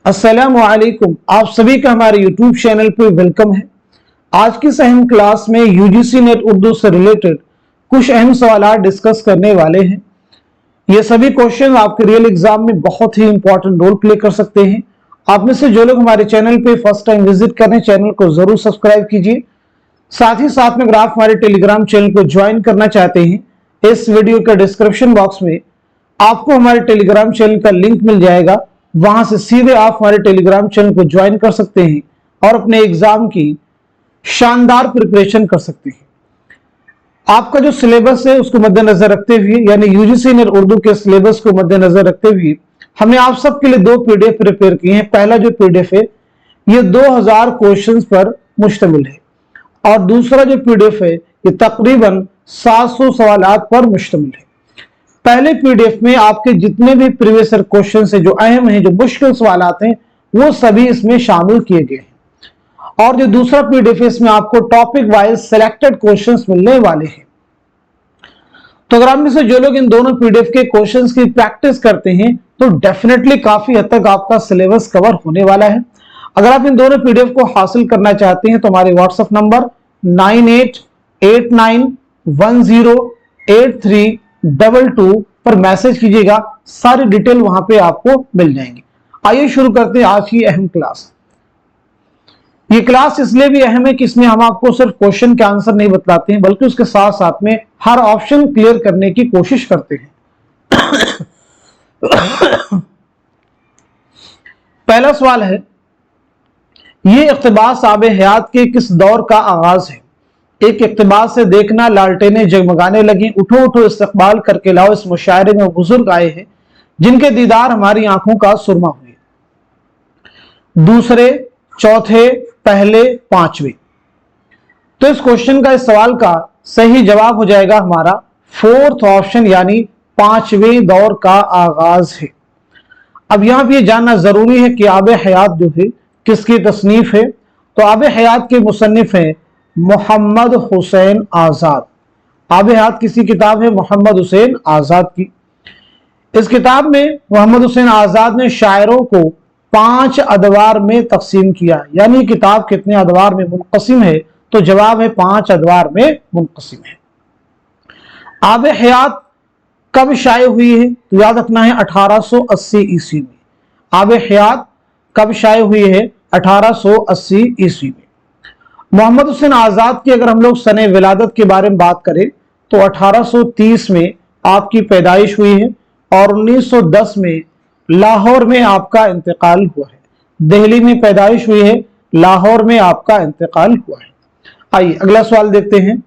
अस्सलामु अलैकुम, आप सभी का हमारे यूट्यूब चैनल पे वेलकम है। आज की इस अहम क्लास में यूजीसी नेट उर्दू से रिलेटेड कुछ अहम सवाल डिस्कस करने वाले हैं। ये सभी क्वेश्चन आपके रियल एग्जाम में बहुत ही इंपॉर्टेंट रोल प्ले कर सकते हैं। आप में से जो लोग हमारे चैनल पे फर्स्ट टाइम विजिट कर रहे हैं, चैनल को जरूर सब्सक्राइब कीजिए। साथ ही साथ में अगर आप हमारे टेलीग्राम चैनल को ज्वाइन करना चाहते हैं, इस वीडियो के डिस्क्रिप्शन बॉक्स में आपको हमारे टेलीग्राम चैनल का लिंक मिल जाएगा। वहां से सीधे आप हमारे टेलीग्राम चैनल को ज्वाइन कर सकते हैं और अपने एग्जाम की शानदार प्रिपरेशन कर सकते हैं। आपका जो सिलेबस है उसको मद्देनजर रखते हुए, यानी यूजीसी नेट उर्दू के सिलेबस को मद्देनजर रखते हुए हमने आप सबके लिए दो पीडीएफ प्रिपेयर किए हैं। पहला जो पीडीएफ है ये 2000 क्वेश्चंस पर मुश्तमिल है और दूसरा जो पीडीएफ है ये तकरीबन 700 सवालात पर मुश्तमिल है। पहले पीडीएफ में आपके जितने भी प्रीवियस ईयर क्वेश्चंस हैं, जो अहम हैं, जो मुश्किल सवालात हैं, वो सभी इसमें शामिल किए गए हैं। और जो दूसरा पीडीएफ है इसमें आपको टॉपिक वाइज सिलेक्टेड क्वेश्चंस मिलने वाले हैं। तो अगर आप में से जो लोग इन दोनों पीडीएफ के क्वेश्चंस की प्रैक्टिस करते हैं तो डेफिनेटली काफी हद तक आपका सिलेबस कवर होने वाला है। अगर आप इन दोनों पीडीएफ को हासिल करना चाहते हैं तो हमारे व्हाट्सएप नंबर 9889108322 पर मैसेज कीजिएगा, सारी डिटेल वहां पे आपको मिल जाएंगी। आइए शुरू करते हैं आज की अहम क्लास। ये क्लास इसलिए भी अहम है कि इसमें हम आपको सिर्फ क्वेश्चन के आंसर नहीं बतलाते हैं, बल्कि उसके साथ साथ में हर ऑप्शन क्लियर करने की कोशिश करते हैं। पहला सवाल है, ये इक़्तिबास आब हयात के किस दौर का आगाज है? एक इक़्तिबास से देखना लालटेनें जगमगाने लगी, उठो उठो इस्तकबाल करके लाओ, इस मुशायरे में बुजुर्ग आए हैं जिनके दीदार हमारी आंखों का सुरमा हुए। दूसरे, चौथे, पहले, पांचवे। तो इस क्वेश्चन का, इस सवाल का सही जवाब हो जाएगा हमारा फोर्थ ऑप्शन, यानी पांचवें दौर का आगाज है। अब यहां पर यह जानना जरूरी है कि आब हयात जो है किसकी तसनीफ है। तो आब हयात के मुसन्निफ है मोहम्मद हुसैन आजाद। आब हयात किसी किताब है मोहम्मद हुसैन आजाद की। इस किताब में मोहम्मद हुसैन आजाद ने शायरों को 5 अदवार में तकसीम किया। यानी किताब कितने अदवार में मुनक़सिम है? तो जवाब है 5 अदवार में मुनक़सिम है। आब हयात कब शाये हुई है? तो याद रखना है 1880 ईस्वी में। आब हयात कब शाये हुई है? 1880 ईस्वी में। मोहम्मद हुसैन आजाद की अगर हम लोग सने विलादत के बारे में बात करें तो 1830 में आपकी पैदाइश हुई है और 1910 में लाहौर में आपका इंतकाल हुआ है। दिल्ली में पैदाइश हुई है, लाहौर में आपका इंतकाल हुआ है। आइए अगला सवाल देखते हैं।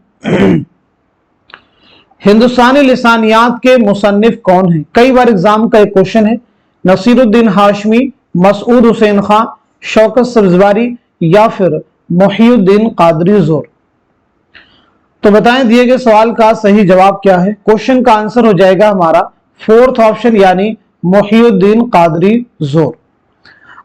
हिंदुस्तानी लिसानियात के मुसन्निफ कौन है? कई बार एग्जाम का एक क्वेश्चन है। नसीरुद्दीन हाशमी, मसूद हुसैन खां, शौकत सब्जवारी या फिर मोहिउद्दीन कादरी जोर। तो बताएं दिए गए सवाल का सही जवाब क्या है? क्वेश्चन का आंसर हो जाएगा हमारा फोर्थ ऑप्शन, यानी मोहिउद्दीन कादरी जोर।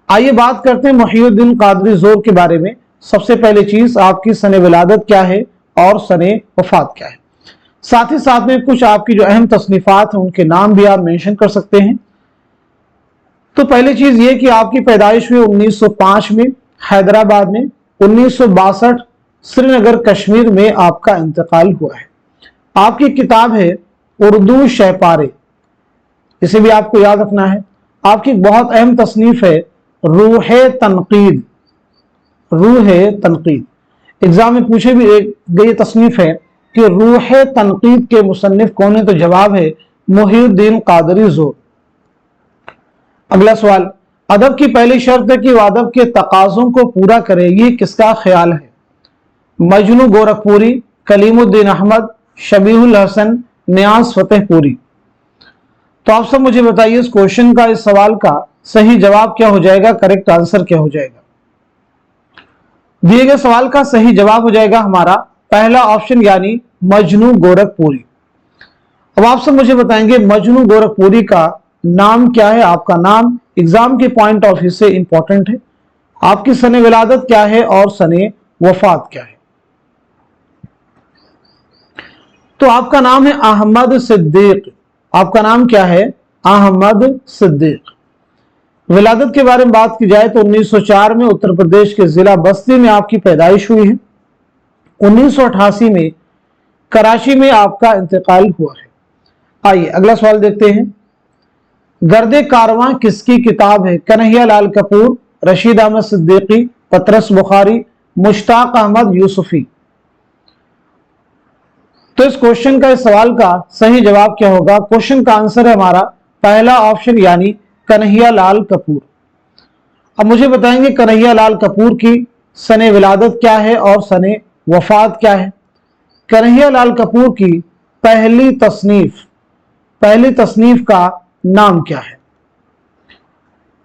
आइए बात करते हैं मोहिउद्दीन कादरी जोर के बारे में। सबसे पहली चीज, आपकी सने विलादत क्या है और सने वफात क्या है। साथ ही साथ में कुछ आपकी जो अहम तसनीफात हैं उनके नाम भी आप मेंशन कर सकते हैं। तो पहली चीज ये कि आपकी पैदाइश हुई 1905 में हैदराबाद में। 1962 श्रीनगर कश्मीर में आपका इंतकाल हुआ है। आपकी किताब है उर्दू शहपारे, इसे भी आपको याद रखना है। आपकी बहुत अहम तसनीफ है रूह तनकीद। रूह तनकीद एग्जाम में पूछे भी गई तसनीफ है कि रूह तनकीद के मुसन्निफ कौन है? तो जवाब है मोहिउद्दीन कादरी जोर। अगला सवाल, अदब की पहली शर्त है कि वह अदब के तकाजों को पूरा करे, ये किसका ख्याल है? मजनू गोरखपुरी, कलीमुद्दीन अहमद, शबीहुल हसन, नियाज फतेहपुरी। तो आप सब मुझे बताइए इस क्वेश्चन का, इस सवाल का सही जवाब क्या हो जाएगा, करेक्ट आंसर क्या हो जाएगा? दिए गए सवाल का सही जवाब हो जाएगा हमारा पहला ऑप्शन, यानी मजनू गोरखपुरी। अब आप सब मुझे बताएंगे मजनू गोरखपुरी का नाम क्या है? आपका नाम एग्जाम के पॉइंट ऑफ व्यू से इंपॉर्टेंट है। आपकी सने विलादत क्या है और सने वफात क्या है? तो आपका नाम है अहमद सिद्दीक। आपका नाम क्या है? अहमद सिद्दीक। विलादत के बारे में बात की जाए तो 1904 में उत्तर प्रदेश के जिला बस्ती में आपकी पैदाइश हुई है। 1988 में कराची में आपका इंतकाल हुआ है। आइए अगला सवाल देखते हैं। गर्दे कारवां किसकी किताब है? कन्हैया लाल कपूर, रशीद अहमद सिद्दीकी, पतरस बुखारी, मुश्ताक अहमद यूसुफी। तो इस क्वेश्चन का, इस सवाल का सही जवाब क्या होगा? क्वेश्चन का आंसर है हमारा पहला ऑप्शन यानी कन्हैया लाल कपूर। अब मुझे बताएंगे कन्हैया लाल कपूर की सने विलादत क्या है और सने वफात क्या है। कन्हैया लाल कपूर की पहली तसनीफ का नाम क्या है?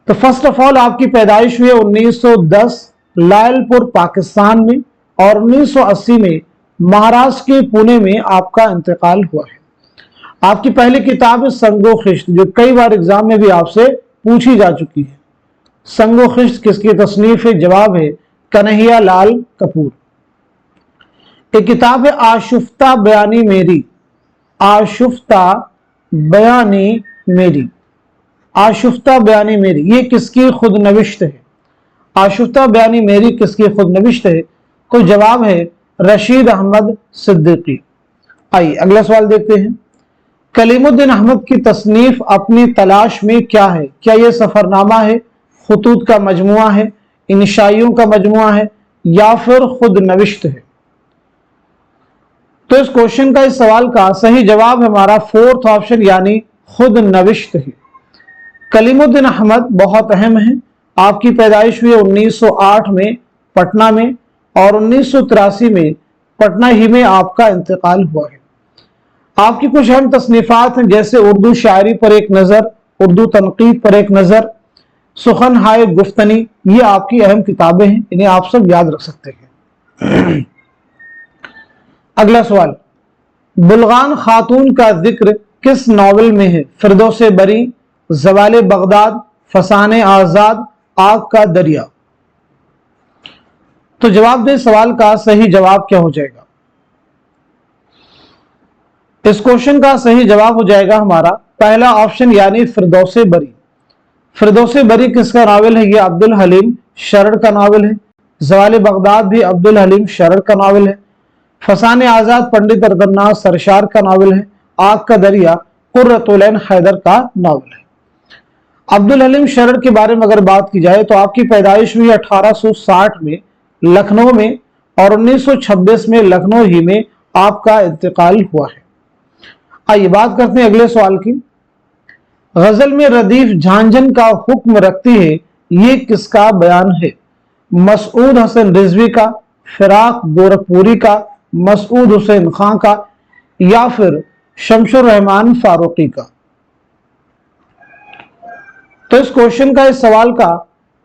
तो फर्स्ट ऑफ ऑल आपकी पैदाइश हुई 1910 लायलपुर पाकिस्तान में और 1980 में महाराष्ट्र के पुणे में आपका इंतकाल हुआ है। आपकी पहली किताब है संगो खिश्त, जो कई बार एग्जाम में भी आपसे पूछी जा चुकी है। संगो खिश्त किसकी तसनीफ है? जवाब है कन्हैया लाल कपूर। एक किताब है आशुफ्ता बयानी मेरी, आशुफ्ता बयानी मेरी, आशुफ्ता बयानी मेरी, ये किसकी खुद नविश्त है? आशुफ्ता बयानी मेरी किसकी खुद नविश्त है? तो जवाब है रशीद अहमद सिद्दीकी। आइए अगला सवाल देखते हैं। कलीमुद्दीन अहमद की तसनीफ अपनी तलाश में क्या है? क्या यह सफरनामा है, खुतूत का मजमुआ है, इंशाइयों का मजमुआ है, या फिर खुद नविश्त है? तो इस क्वेश्चन का, इस सवाल का सही जवाब हमारा फोर्थ ऑप्शन यानी खुद नविश्त है। कलीमुद्दीन अहमद बहुत अहम है। आपकी पैदाइश हुई 1908 में पटना में और 1983 में पटना ही में आपका इंतकाल हुआ है। आपकी कुछ अहम तसनीफात हैं, जैसे उर्दू शायरी पर एक नज़र, उर्दू तनकीद पर एक नज़र, सुखन हाय गुफ्तनी, ये आपकी अहम किताबें हैं, इन्हें आप सब याद रख सकते हैं। अगला सवाल, बुलगान खातून का जिक्र किस नॉवल में है? फिरदौसे बरी, ज़वाले बगदाद, फसाने आजाद, आग का दरिया। तो जवाब दे, सवाल का सही जवाब क्या हो जाएगा? इस क्वेश्चन का सही जवाब हो जाएगा हमारा पहला ऑप्शन यानी फिरदौसे बरी। फिरदौसे बरी किसका नावल है? ये अब्दुल हलीम शरर का नावल है। ज़वाले बगदाद भी अब्दुल हलीम शरर का नावल है। फसाने आजाद पंडित अरदन्नाथ सरशार का नावल है। आग का दरिया कुर्रतुलैन हैदर का नावल है। अब्दुल हलीम शरर के बारे में अगर बात की जाए तो आपकी पैदाइश हुई 1860 में लखनऊ में और 1926 में लखनऊ ही में आपका इंतकाल हुआ है। आइए बात करते हैं अगले सवाल की। गजल में रदीफ झांझन का हुक्म रखती है, ये किसका बयान है? मसूद हसन रिजवी का, फिराक गोरखपुरी का, मसूद हुसैन खां का, या फिर शमशुर रहमान फारूकी का? तो इस क्वेश्चन का, इस सवाल का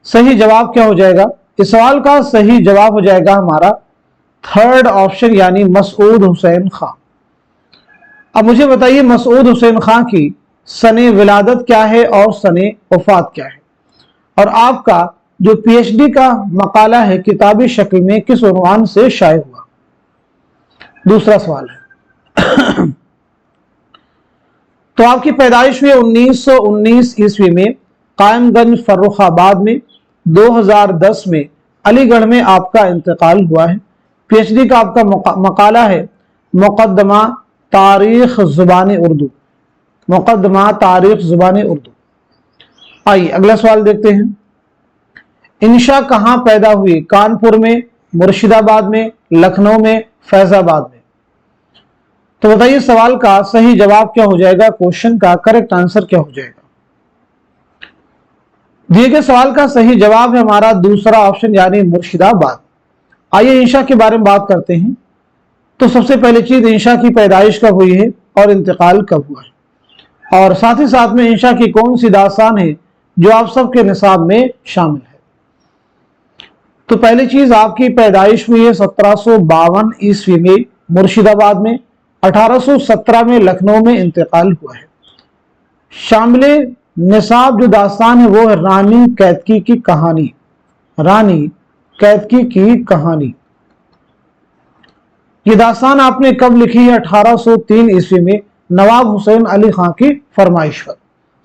सही जवाब क्या हो जाएगा? इस सवाल का सही जवाब हो जाएगा हमारा थर्ड ऑप्शन यानी मसूद हुसैन खां। अब मुझे बताइए मसूद हुसैन खां की सने विलादत क्या है और सने वफात क्या है, और आपका जो पीएचडी का मकाला है किताबी शक्ल में किस उन्वान से शाये हुआ? दूसरा सवाल है। तो आपकी पैदाइश हुई 1919 ईस्वी में कायमगंज फर्रुखाबाद में। 2010 में अलीगढ़ में आपका इंतकाल हुआ है। पीएचडी का आपका मकाला है मुकद्दमा तारीख जुबानी उर्दू, मुकद्दमा तारीख जुबानी उर्दू। आइए अगला सवाल देखते हैं। इंशा कहां पैदा हुई? कानपुर में, मुर्शिदाबाद में, लखनऊ में, फैजाबाद में? तो बताइए सवाल का सही जवाब क्या हो जाएगा? क्वेश्चन का करेक्ट आंसर क्या हो जाएगा? दिए गए सवाल का सही जवाब है हमारा दूसरा ऑप्शन यानी मुर्शिदाबाद। आइए इंशा के बारे में बात करते हैं। तो सबसे पहली चीज, इंशा की पैदाइश कब हुई है और इंतकाल कब हुआ है, और साथ ही साथ में इंशा की कौन सी दास्तान है जो आप सबके निसाब में शामिल है? तो पहली चीज, आपकी पैदाइश हुई है 1752 ईस्वी में मुर्शिदाबाद में। 1817 में लखनऊ में इंतकाल हुआ है। शामिल निसाब जो दास्तान है वो है रानी कैतकी की कहानी, रानी कैतकी की कहानी। ये दास्तान आपने कब लिखी है? 1803 ईस्वी में नवाब हुसैन अली खां की फरमाइश पर।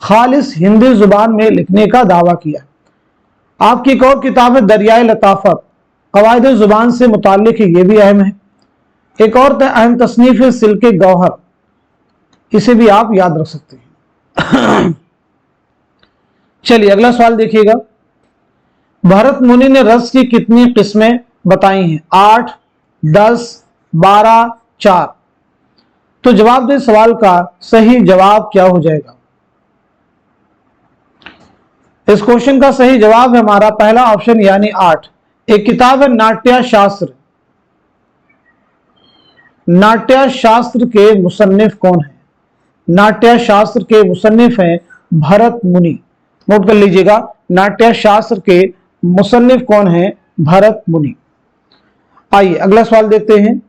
खालिस हिंदी जुबान में लिखने का दावा किया। आपकी एक और किताब है दरियाए लताफत, कवायद जुबान से मुताल्लिक है, ये भी अहम है। एक और अहम तसनीफ है सिल्के गौहर, इसे भी आप याद रख सकते हैं। चलिए अगला सवाल देखिएगा। भरत मुनि ने रस की कितनी किस्में बताई हैं? 8, 10, 12, 4। तो जवाब दे सवाल का सही जवाब क्या हो जाएगा? इस क्वेश्चन का सही जवाब है हमारा पहला ऑप्शन यानी 8। एक किताब है नाट्य शास्त्र। नाट्य शास्त्र के मुसन्निफ कौन है? नाट्य शास्त्र के मुसन्निफ हैं भरत मुनि। नोट कर लीजिएगा, नाट्य शास्त्र के मुसन्निफ कौन है? भरत मुनि। आइए अगला सवाल देखते हैं।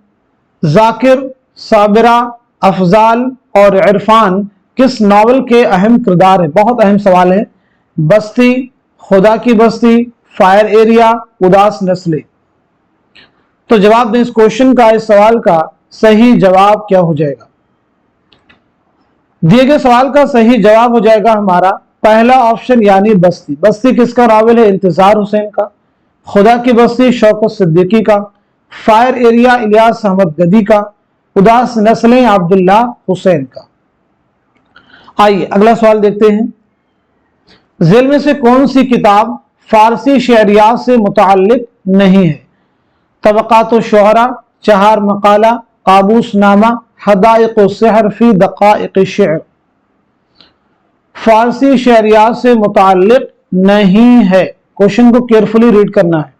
जाकिर, साबिरा, अफजाल और इरफान किस नावल के अहम किरदार हैं? बहुत अहम सवाल है। बस्ती, खुदा की बस्ती, फायर एरिया, उदास नस्लें। तो जवाब दें इस क्वेश्चन का, इस सवाल का सही जवाब क्या हो जाएगा? दिए गए सवाल का सही जवाब हो जाएगा हमारा पहला ऑप्शन यानी बस्ती। बस्ती किसका नावल है? इंतजार हुसैन का। खुदा की बस्ती शौकत सिद्दीकी का। फायर एरिया इलियास अहमद गदी का। उदास नस्लें अब्दुल्ला हुसैन का। आइए अगला सवाल देखते हैं। झेल में से कौन सी किताब फारसी शहरियात से मुताल्लिक नहीं है? तबक़ात शुअरा, चहार मकाला, काबूस नामा, हदाइक़ सिहर फी दक़ाइक़ शि'r। फारसी शहरियात से मुताल्लिक नहीं है। क्वेश्चन को केयरफुली रीड करना है।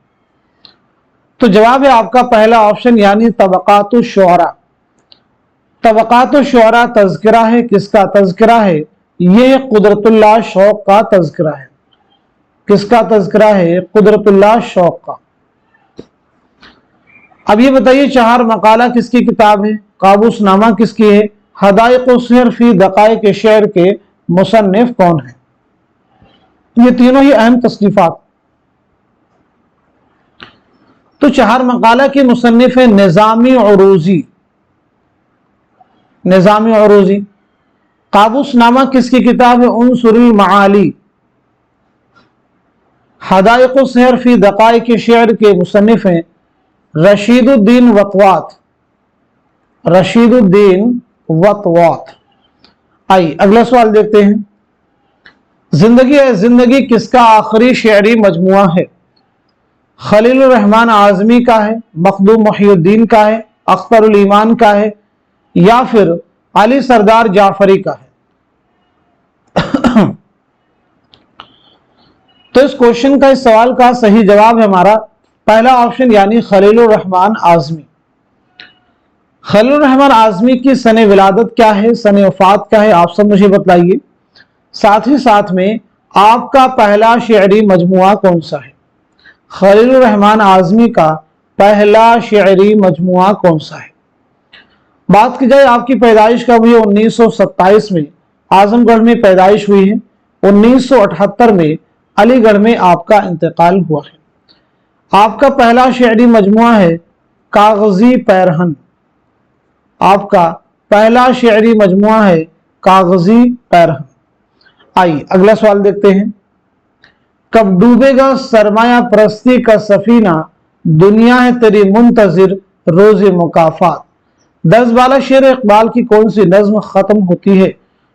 तो जवाब है आपका पहला ऑप्शन यानी तबक़ात शुअरा। तबक़ात शुअरा तज़किरा है, किसका तज़किरा है? ये कुदरतुल्लाह शौक़ का तज़किरा है। किसका तज़किरा है? कुदरतुल्लाह शौक़ का। अब ये बताइए चहार मकाला किसकी किताब है? काबूस नामा किसकी है? हदाइक़ सिहर फी दक़ाइक़ शि'r के मुसन्निफ कौन है? ये तीनों ही अहम तसनीफात। तो चहार मकाला के मुसन्निफ है निज़ामी उरूज़ी। निज़ामी उरूज़ी। काबूस नामा किसकी किताब है? उन्सुरुल मआली। हदाइक़ सिहर फी दक़ाइक़ शि'r के मुसन्निफ हैं रशीदुद्दीन वतवात। रशीदुद्दीन वतवात। आइए अगला सवाल देखते हैं। जिंदगी है जिंदगी किसका आखिरी शेरी मजमुआ है? खलीलुर रहमान आजमी का है, मखदूम मुहियुद्दीन का है, अख्तरुल ईमान का है, या फिर अली सरदार जाफरी का है? तो इस क्वेश्चन का, इस सवाल का सही जवाब है हमारा पहला ऑप्शन यानी खलीलुर रहमान आजमी। खलीलुर रहमान आजमी की सने विलादत क्या है, सने वफात क्या है, आप सब मुझे बतलाइए। साथ ही साथ में आपका पहला शेरी मजमुआ कौन सा है? खलीलुर रहमान आजमी का पहला शेरी मजमुआ कौन सा है? बात की जाए आपकी पैदाइश कब हुई? 1927 में आजमगढ़ में पैदाइश हुई है। 1978 में अलीगढ़ में आपका इंतकाल हुआ है। आपका पहला शेरी मजमुआ है कागजी पैरहन। आपका पहला शेरी मजमुआ है कागजी पैरहन। आइए अगला सवाल देखते हैं। कब डूबेगा सरमाया परस्ती का सफीना, दुनिया है तेरी मुंतजिर रोज मुकाफात। 10 बाला शेर इकबाल की कौन सी नज्म खत्म होती है?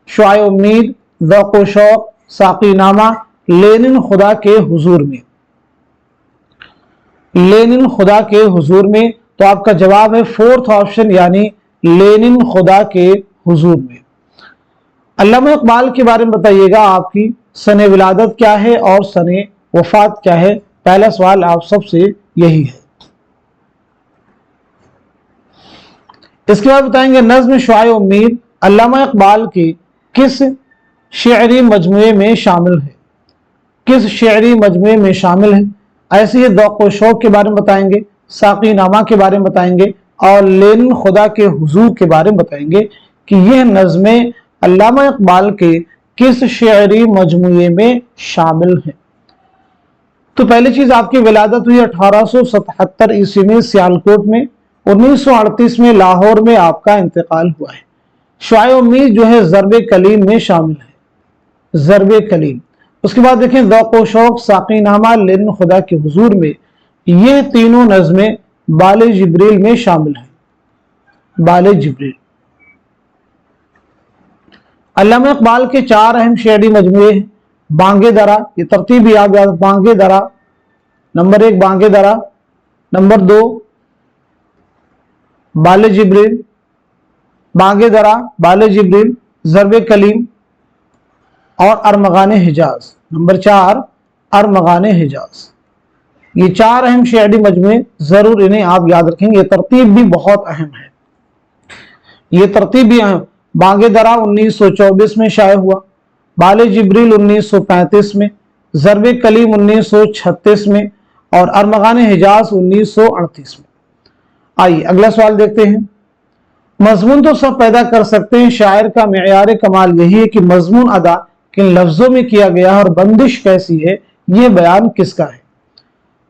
शुआए उम्मीद, ज़ौक़ शौक़, साक़ी नामा, लेनिन खुदा के हुजूर में। लेनिन खुदा के हुजूर में। तो आपका जवाब है फोर्थ ऑप्शन यानी लेनिन खुदा के हुजूर में। अल्लामा इकबाल के बारे में बताइएगा, आपकी सने विलादत क्या है और सने वफात क्या है? पहला सवाल आप सबसे यही है। इसके बाद बताएंगे नज्म शुआए उम्मीद अल्लामा इकबाल के किस शेरी मजमुए में शामिल है? किस शेरी मजमुए में शामिल है? ऐसे ही ज़ौक़ शौक़ के बारे में बताएंगे, साक़ी नामा के बारे में बताएंगे और लेनिन खुदा के हुजूर के बारे में बताएंगे कि यह नज़में अल्लामा इकबाल के किस शेरी मजमुए में शामिल है। तो पहली चीज आपकी विलादत हुई 1877 ईस्वी में सियालकोट में। 1938 में लाहौर में आपका इंतकाल हुआ है। शुआए उम्मीद जो है ज़र्ब कलीम में शामिल है। ضرب कलीम। उसके बाद देखें ज़ौक़ व शौक़, साक़ीनामा, लिन खुदा के हुजूर में, ये तीनों नज़में बाले जिब्रील में शामिल हैं। बाले जिब्रील। अल्लामा इक़बाल के 4 अहम शेरी मजमूए हैं। बांगे दरा, ये तरतीब भी आप याद, बांगे दरा नंबर 1, बांगे दरा नंबर 2, बाले जिब्रील, बांगे दरा, बाले जिब्रील, ज़रब कलीम और अरमगान हिजाज नंबर 4, अरमगान हिजाज। ये 4 अहम शेरी मजमूए, जरूर इन्हें आप याद रखेंगे। ये तरतीब भी बहुत अहम है, ये तरतीब भी अहम। बांगे दरा 1924 में शाये हुआ, बाले जिब्रील 1935 में, ज़रब कलीम 1936 में और अरमगान हिजाज 1938 में। आइए अगला सवाल देखते हैं। मजमून तो सब पैदा कर सकते हैं, शायर का मेयार कमाल यही है कि मजमून अदा किन लफ्जों में किया गया है और बंदिश कैसी है, ये बयान किसका है?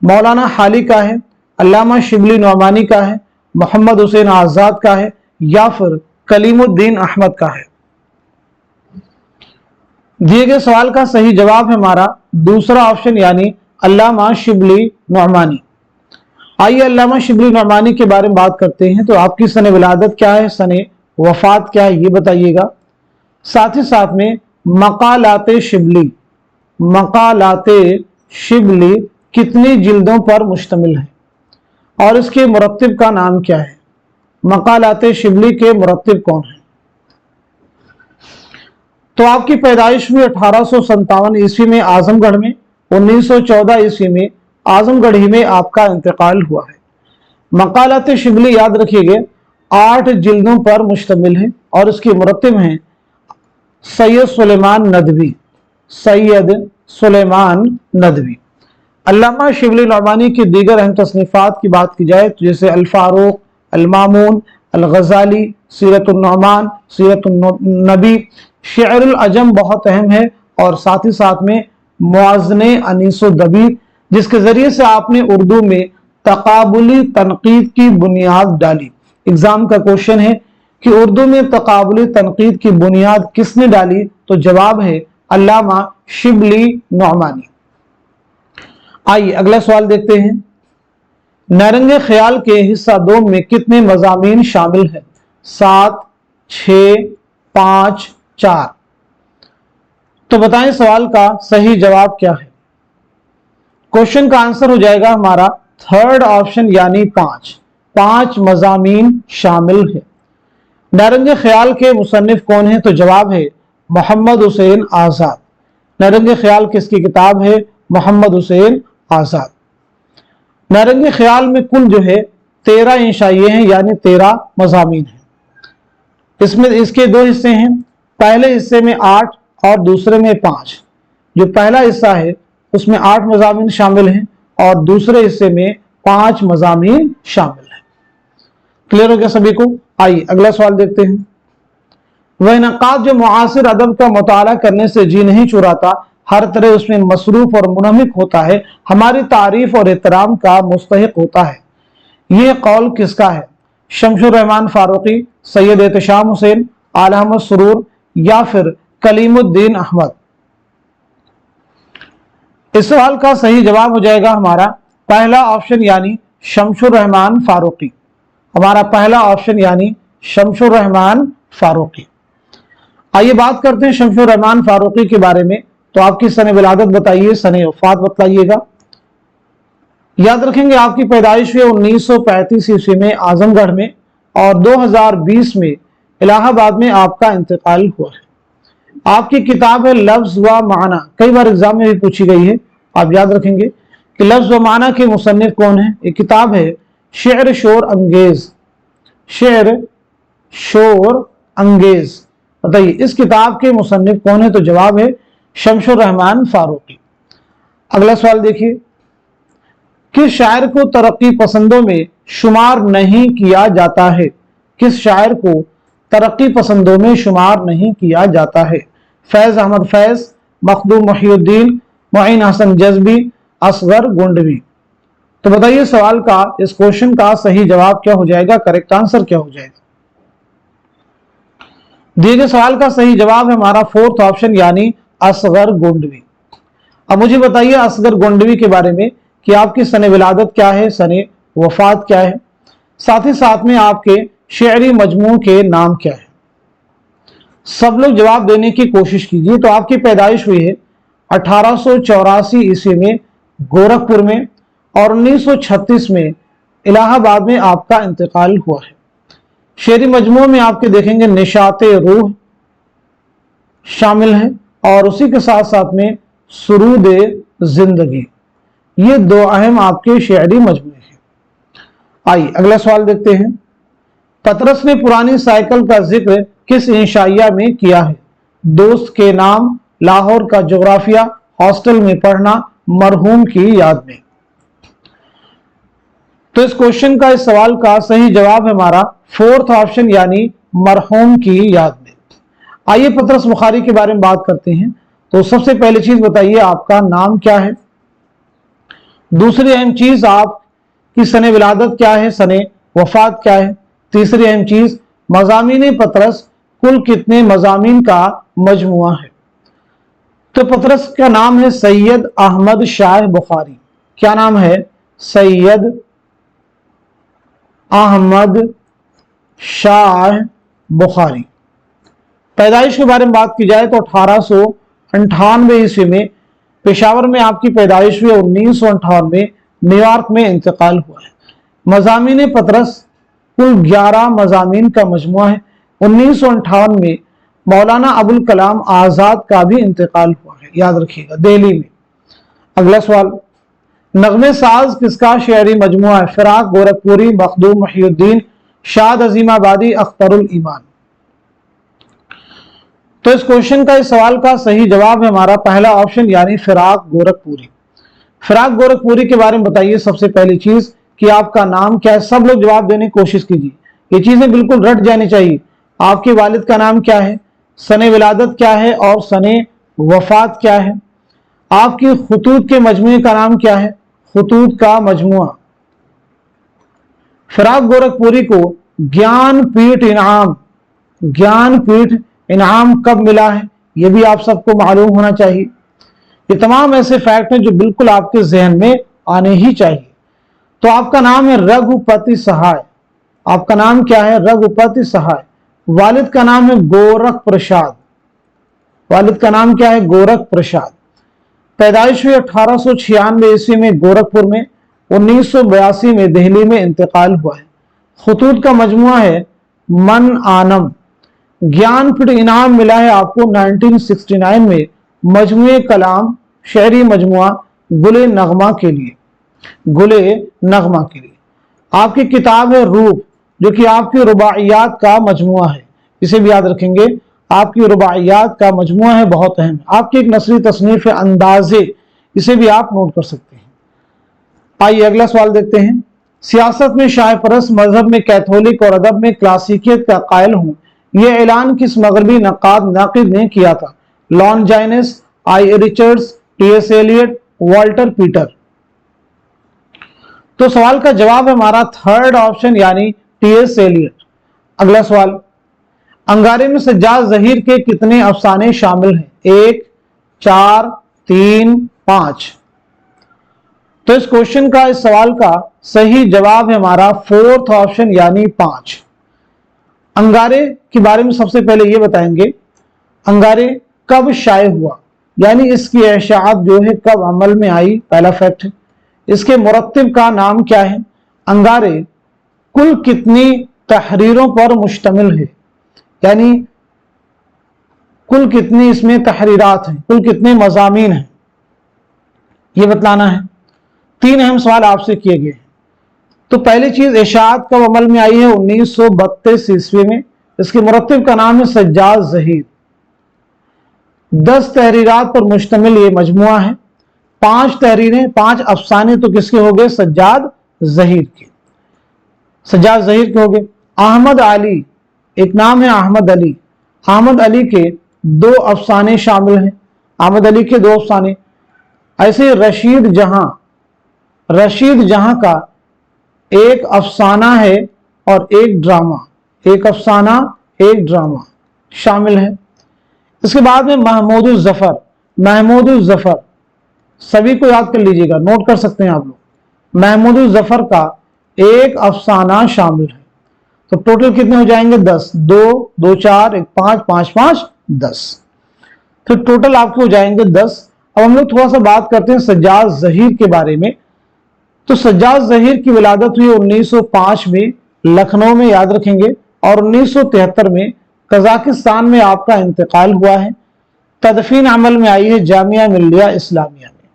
मौलाना हाली का है, अल्लामा शिबली नौमानी का है, मोहम्मद हुसैन आजाद का है या फिर कलीमुद्दीन अहमद का है? दिए गए सवाल का सही जवाब है हमारा दूसरा ऑप्शन यानी अल्लामा शिबली नौमानी। आइए अल्लामा शिबली नौमानी के बारे में बात करते हैं। तो आपकी सने विलादत क्या है, सने वफात क्या है, ये बताइएगा। साथ ही साथ में मकालाते शिबली, मकालाते शिबली कितनी जिल्दों पर मुश्तमिल है और इसके मुरत्तिब का नाम क्या है? मकालाते शिबली के मुरत्तिब कौन है? तो आपकी पैदाइश हुई 1857 ईस्वी में आजमगढ़ में, 1914 ईस्वी में आजमगढ़ ही में आपका इंतकाल हुआ है। मकालाते शिबली याद रखिएगा 8 जिल्दों पर मुश्तमिल है और इसके मुरत्तिब हैं सैयद सुलेमान नदवी, सैयद सुलेमान नदवी। अल्लामा शिबली नौमानी की दीगर अहम तसनीफात की बात की जाए तो जैसे अल फारूक, अल मामून, अल गजाली, सीरतुन नौमान, सीरतुन नबी, शेअरुल अजम बहुत अहम है और साथ ही साथ में मुआज़ने अनीसो दबीर, जिसके जरिए से आपने उर्दू में तकाबुली तनकीद की बुनियाद डाली। एग्जाम का क्वेश्चन है कि उर्दू में तकाबुली तनकीद की बुनियाद किसने डाली? तो जवाब है अल्लामा शिबली नौमानी। आइए अगला सवाल देखते हैं। नरंगे ख्याल के हिस्सा 2 में कितने मज़ामीन शामिल हैं? 7, 6, 5, 4। तो बताएं सवाल का सही जवाब क्या है? क्वेश्चन का आंसर हो जाएगा हमारा थर्ड ऑप्शन यानी 5। 5 मज़ामीन शामिल है। नरंगे ख्याल के मुसन्निफ कौन है? तो जवाब है मोहम्मद हुसैन आजाद। नरंगे ख्याल किसकी किताब है? मोहम्मद हुसैन आजाद। नरंगे ख्याल में कुल जो है 13 इंशाइये हैं यानी 13 मज़ामीन हैं। इसमें इसके 2 हिस्से हैं, पहले हिस्से में 8 और दूसरे में 5। जो पहला हिस्सा है उसमें 8 मज़ामीन शामिल हैं और दूसरे हिस्से में 5 मज़ामीन शामिल हैं। क्लियर हो गया सभी को? आइए अगला सवाल देखते हैं। वह नक़ाद जो मुआसिर अदब का मुताला करने से जी नहीं चुराता, हर तरह उसमें मसरूफ और मुनहमिक होता है, हमारी तारीफ और एहतराम का मुस्तहिक होता है, यह कौल किसका है? शमशुर रहमान फारूकी, सैयद एहतशाम हुसैन, आला अहमद सुरूर या फिर कलीमुद्दीन अहमद? इस सवाल का सही जवाब हो जाएगा हमारा पहला ऑप्शन यानी शमशुर रहमान फारूकी। हमारा पहला ऑप्शन यानी शमशुर रहमान फारूकी। आइए बात करते हैं शमशुर रहमान फारूकी के बारे में। तो आपकी सने विलादत बताइए, सने वफात बताइएगा। याद रखेंगे आपकी पैदाइश हुई 1935 ईस्वी में आजमगढ़ में और 2020 में इलाहाबाद में आपका इंतकाल हुआ है। आपकी किताब है लफ्ज व माना, कई बार एग्जाम में भी पूछी गई है। आप याद रखेंगे कि लफ्ज व माना के मुसन्निफ कौन है? ये किताब है शेर शोर अंगेज, शेर शोर अंगेज। बताइए इस किताब के मुसन्निफ कौन है? तो जवाब है शमशुर रहमान फारूकी। अगला सवाल देखिए, किस शायर को तरक्की पसंदों में शुमार नहीं किया जाता है? किस शायर को तरक्की पसंदों में शुमार नहीं किया जाता है? फैज अहमद फैज, मखदूम मुहिउद्दीन, मुइन हसन जज़बी, असगर गोंडवी। तो बताइए सवाल का, इस क्वेश्चन का सही जवाब क्या हो जाएगा? करेक्ट आंसर क्या हो जाएगा? दिए गए सवाल का सही जवाब है हमारा फोर्थ ऑप्शन यानी असगर गोंडवी। अब मुझे बताइए असगर गोंडवी के बारे में कि आपकी सने विलादत क्या है, सने वफात क्या है, साथ ही साथ में आपके शेरी मजमू के नाम क्या है। सब लोग जवाब देने की कोशिश कीजिए। तो आपकी पैदाइश हुई है 1884 ईस्वी में गोरखपुर में और 1936 में इलाहाबाद में आपका इंतकाल हुआ है। शेरी मजमू में आपके देखेंगे निशाते रूह शामिल है और उसी के साथ साथ में सुरूदे जिंदगी, ये दो अहम आपके शेरी मजमूए हैं। आइए अगला सवाल देखते हैं। पतरस ने पुरानी साइकिल का जिक्र किस इंशाइया में किया है? दोस्त के नाम, लाहौर का जोग्राफिया, हॉस्टल में पढ़ना, मरहूम की याद में। तो इस क्वेश्चन का, इस सवाल का सही जवाब है हमारा फोर्थ ऑप्शन यानी मरहूम की याद में। आइए पतरस बुखारी के बारे में बात करते हैं। तो सबसे पहली चीज बताइए आपका नाम क्या है। दूसरी अहम चीज आपकी सने विलादत क्या है, सने वफात क्या है। तीसरी अहम चीज मज़ामीन पतरस कुल कितने मज़ामीन का मजमुआ है। तो पतरस का नाम है सैयद अहमद शाह बुखारी। क्या नाम है? सैयद अहमद शाह बुखारी। पैदाइश के बारे में बात की जाए तो 1898 ईस्वी में पेशावर में आपकी पैदाइश हुई। 1958 में न्यूयॉर्क में इंतकाल हुआ है। मज़ामीन पतरस कुल 11 मज़ामीन का मजमुआ है। 1958 में मौलाना अबुल कलाम आजाद का भी इंतकाल हुआ है, याद रखिएगा, दिल्ली में। अगला सवाल, नगमे साज किसका शेरी मजमुआ है? फिराक गोरखपुरी, मखदूम मुहियुद्दीन, शाद अजीमाबादी, अख्तरुल ईमान। तो इस क्वेश्चन का, इस सवाल का सही जवाब है हमारा पहला ऑप्शन यानी फिराक गोरखपुरी। फिराक गोरखपुरी के बारे में बताइए सबसे पहली चीज कि आपका नाम क्या है। सब लोग जवाब देने की कोशिश कीजिए, ये चीजें बिल्कुल रट जानी चाहिए। आपके वालिद का नाम क्या है, सने विलादत क्या है और सने वफात क्या है। आपकी खुतूत के मजमुए का नाम क्या है, खुतूत का मजमुआ। फिराक गोरखपुरी को ज्ञानपीठ इनाम कब मिला है, यह भी आप सबको मालूम होना चाहिए। ये तमाम ऐसे फैक्ट हैं जो बिल्कुल आपके जहन में आने ही चाहिए। तो आपका नाम है रघुपति सहाय। आपका नाम क्या है? रघुपति सहाय। वालिद का नाम है गोरख प्रसाद। वालिद का नाम क्या है? गोरख प्रसाद। पैदाइश हुई 1896 ईस्वी में गोरखपुर में। 1982 में दिल्ली में इंतकाल हुआ है। खुतूत का मजमुआ है मन आनम। ज्ञानपीठ इनाम मिला है आपको 1969 में मजमुए कलाम शेरी मजमुआ गुले नगमा के लिए। गुले नगमा के लिए आपकी किताब है रूप, जो कि आपकी रुबाइयात का मजमुआ है। इसे भी याद रखेंगे, आपकी रुबाइयात का मजमुआ है, बहुत अहम। आपकी एक नसरी तसनीफ है अंदाजे, इसे भी आप नोट कर सकते हैं। आइए अगला सवाल देखते हैं। सियासत में शाह परस्त, मजहब में कैथोलिक और अदब में क्लासिकियत का कायल हूं, यह ऐलान किस मगरबी नाकिद ने किया था? Longinus, I Richards, T S. Eliot, Walter Pater. तो सवाल का जवाब है हमारा थर्ड ऑप्शन यानी टी.एस. एलियट। अगला सवाल, अंगारे में सज्जाद जहीर के कितने अफसाने शामिल हैं? 1, 4, 3, 5। तो इस क्वेश्चन का, इस सवाल का सही जवाब है हमारा फोर्थ ऑप्शन यानी 5। अंगारे के बारे में सबसे पहले ये बताएंगे, अंगारे कब शाये हुआ, यानी इसकी इशाअत जो है कब अमल में आई, पहला फैक्ट है। इसके मुरत्तिब का नाम क्या है? अंगारे कुल कितनी तहरीरों पर मुश्तमिल है, यानी कुल कितनी इसमें तहरीरात हैं, कुल कितने मज़ामीन हैं, ये बतलाना है। 3 अहम सवाल आपसे किए गए हैं। तो पहली चीज, इशाअत कब अमल में आई है? 1932 ईस्वी में। इसके मुरत्तिब का नाम है सज्जाद जहीर। 10 तहरीरात पर मुश्तमिल ये मजमुआ है। 5 तहरीरें, 5 अफसाने तो किसके हो गए? सज्जाद जहीर के। सज्जाद जहीर के हो गए। अहमद अली, एक नाम है अहमद अली। अहमद अली के 2 अफसाने शामिल हैं। अहमद अली के 2 अफसाने। ऐसे रशीद जहां का एक अफसाना है और एक ड्रामा, एक अफसाना एक ड्रामा शामिल है। इसके बाद में महमूद जफर, महमूद जफर, सभी को याद कर लीजिएगा, नोट कर सकते हैं आप लोग। महमूद जफर का एक अफसाना शामिल है। तो टोटल कितने हो जाएंगे? 10। 2 2 4 1 5 5 5 10। तो टोटल आपके हो जाएंगे 10। अब हम लोग थोड़ा सा बात करते हैं सज्जाद ज़हीर के बारे में। तो सज्जाद ज़हीर की विलादत हुई 1905 में लखनऊ में, याद रखेंगे, और 1973 में कजाकिस्तान में आपका इंतकाल हुआ है। तदफीन अमल में आई है जामिया मिल्लिया इस्लामिया में।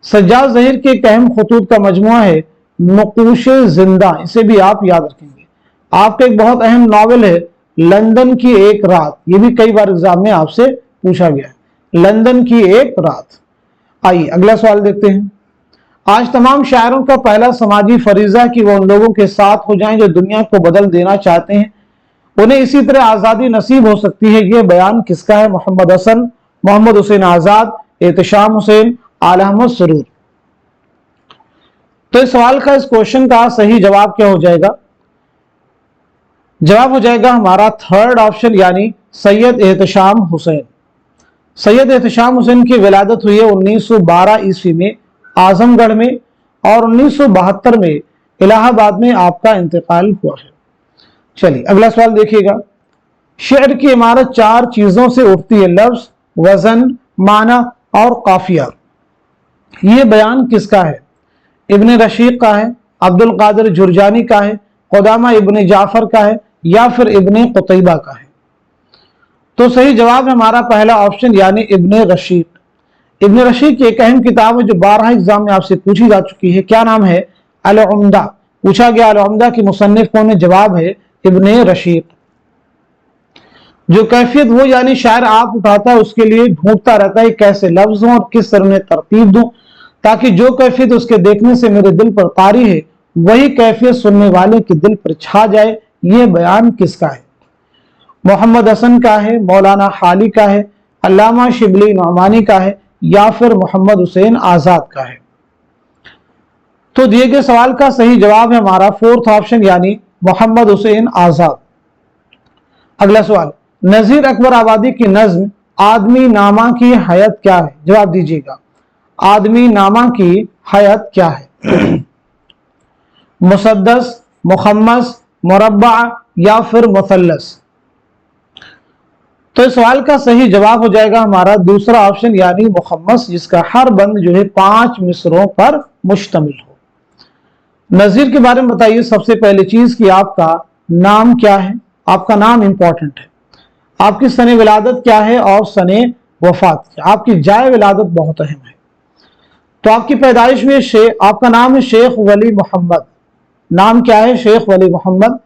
सज्जाद ज़हीर के एक अहम खतूत का मजमुआ है नक़ूश-ए ज़िंदा, इसे भी आप याद रखेंगे। आपका एक बहुत अहम नावल है लंदन की एक रात, ये भी कई बार एग्जाम में आपसे पूछा गया है, लंदन की एक रात। आइए अगला सवाल देखते हैं। आज तमाम शायरों का पहला समाजी फरीजा कि वो उन लोगों के साथ हो जाएं जो दुनिया को बदल देना चाहते हैं, उन्हें इसी तरह आज़ादी नसीब हो सकती है। ये बयान किसका है? मोहम्मद हसन, मोहम्मद हुसैन आज़ाद, एहतशाम हुसैन, आला अहमद सरूर। तो इस सवाल का, इस क्वेश्चन का सही जवाब क्या हो जाएगा? जवाब हो जाएगा हमारा थर्ड ऑप्शन, यानी सैयद एहतशाम हुसैन। सैयद एहतशाम हुसैन की विलादत हुई है 1912 ईस्वी में आजमगढ़ में, और 1972 में इलाहाबाद में आपका इंतकाल हुआ है। चलिए अगला सवाल देखिएगा। शेर की इमारत 4 चीजों से उठती है, लफ्ज, वजन, माना और काफिया। यह बयान किसका है? इब्ने रशीक का है, अब्दुल कादिर जुरजानी का है, क़ुदामा इब्ने जाफर का है, या फिर इब्ने क़ुतैबा का है? तो सही जवाब है हमारा पहला ऑप्शन, यानी इब्ने रशीक। इब्ने रशीक की एक अहम किताब है जो 12 एग्जाम में आपसे पूछी जा चुकी है। क्या नाम है? अल-उम्दा। पूछा गया अल-उम्दा की मुसन्निफ कौन है? जवाब है इब्ने रशीक। जो कैफियत वो यानी शायर आप उठाता है, उसके लिए ढूंढता रहता है कैसे लफ्ज हों और किस तरह उन्हें तरतीब दूं, ताकि जो कैफियत उसके देखने से मेरे दिल पर तारी है वही कैफियत सुनने वाले के दिल पर छा जाए। ये बयान किसका है? मोहम्मद हसन का है, मौलाना हाली का है, अल्लामा शिबली नौमानी का है, या फिर मोहम्मद हुसैन आजाद का है? तो दिए गए सवाल का सही जवाब है हमारा फोर्थ ऑप्शन, यानी मोहम्मद हुसैन आजाद। अगला सवाल, नजीर अकबर आबादी की नज्म आदमी नामा की हयात क्या है? जवाब दीजिएगा। आदमी नामा की हयात क्या है? मुसद्दस, मुखम्मस, मुरब्बा या फिर मुसल्लस? तो इस सवाल का सही जवाब हो जाएगा हमारा दूसरा ऑप्शन, यानी मुखम्मस, जिसका हर बंद जो है 5 मिसरों पर मुश्तमिल हो। नजीर के बारे में बताइए सबसे पहली चीज कि आपका नाम क्या है। आपका नाम इंपॉर्टेंट है। आपकी सने विलादत क्या है और सने वफात क्या? आपकी जाए विलादत बहुत अहम है। तो आपकी पैदाइश में आपका नाम है शेख वली मोहम्मद। नाम क्या है? शेख वली मोहम्मद।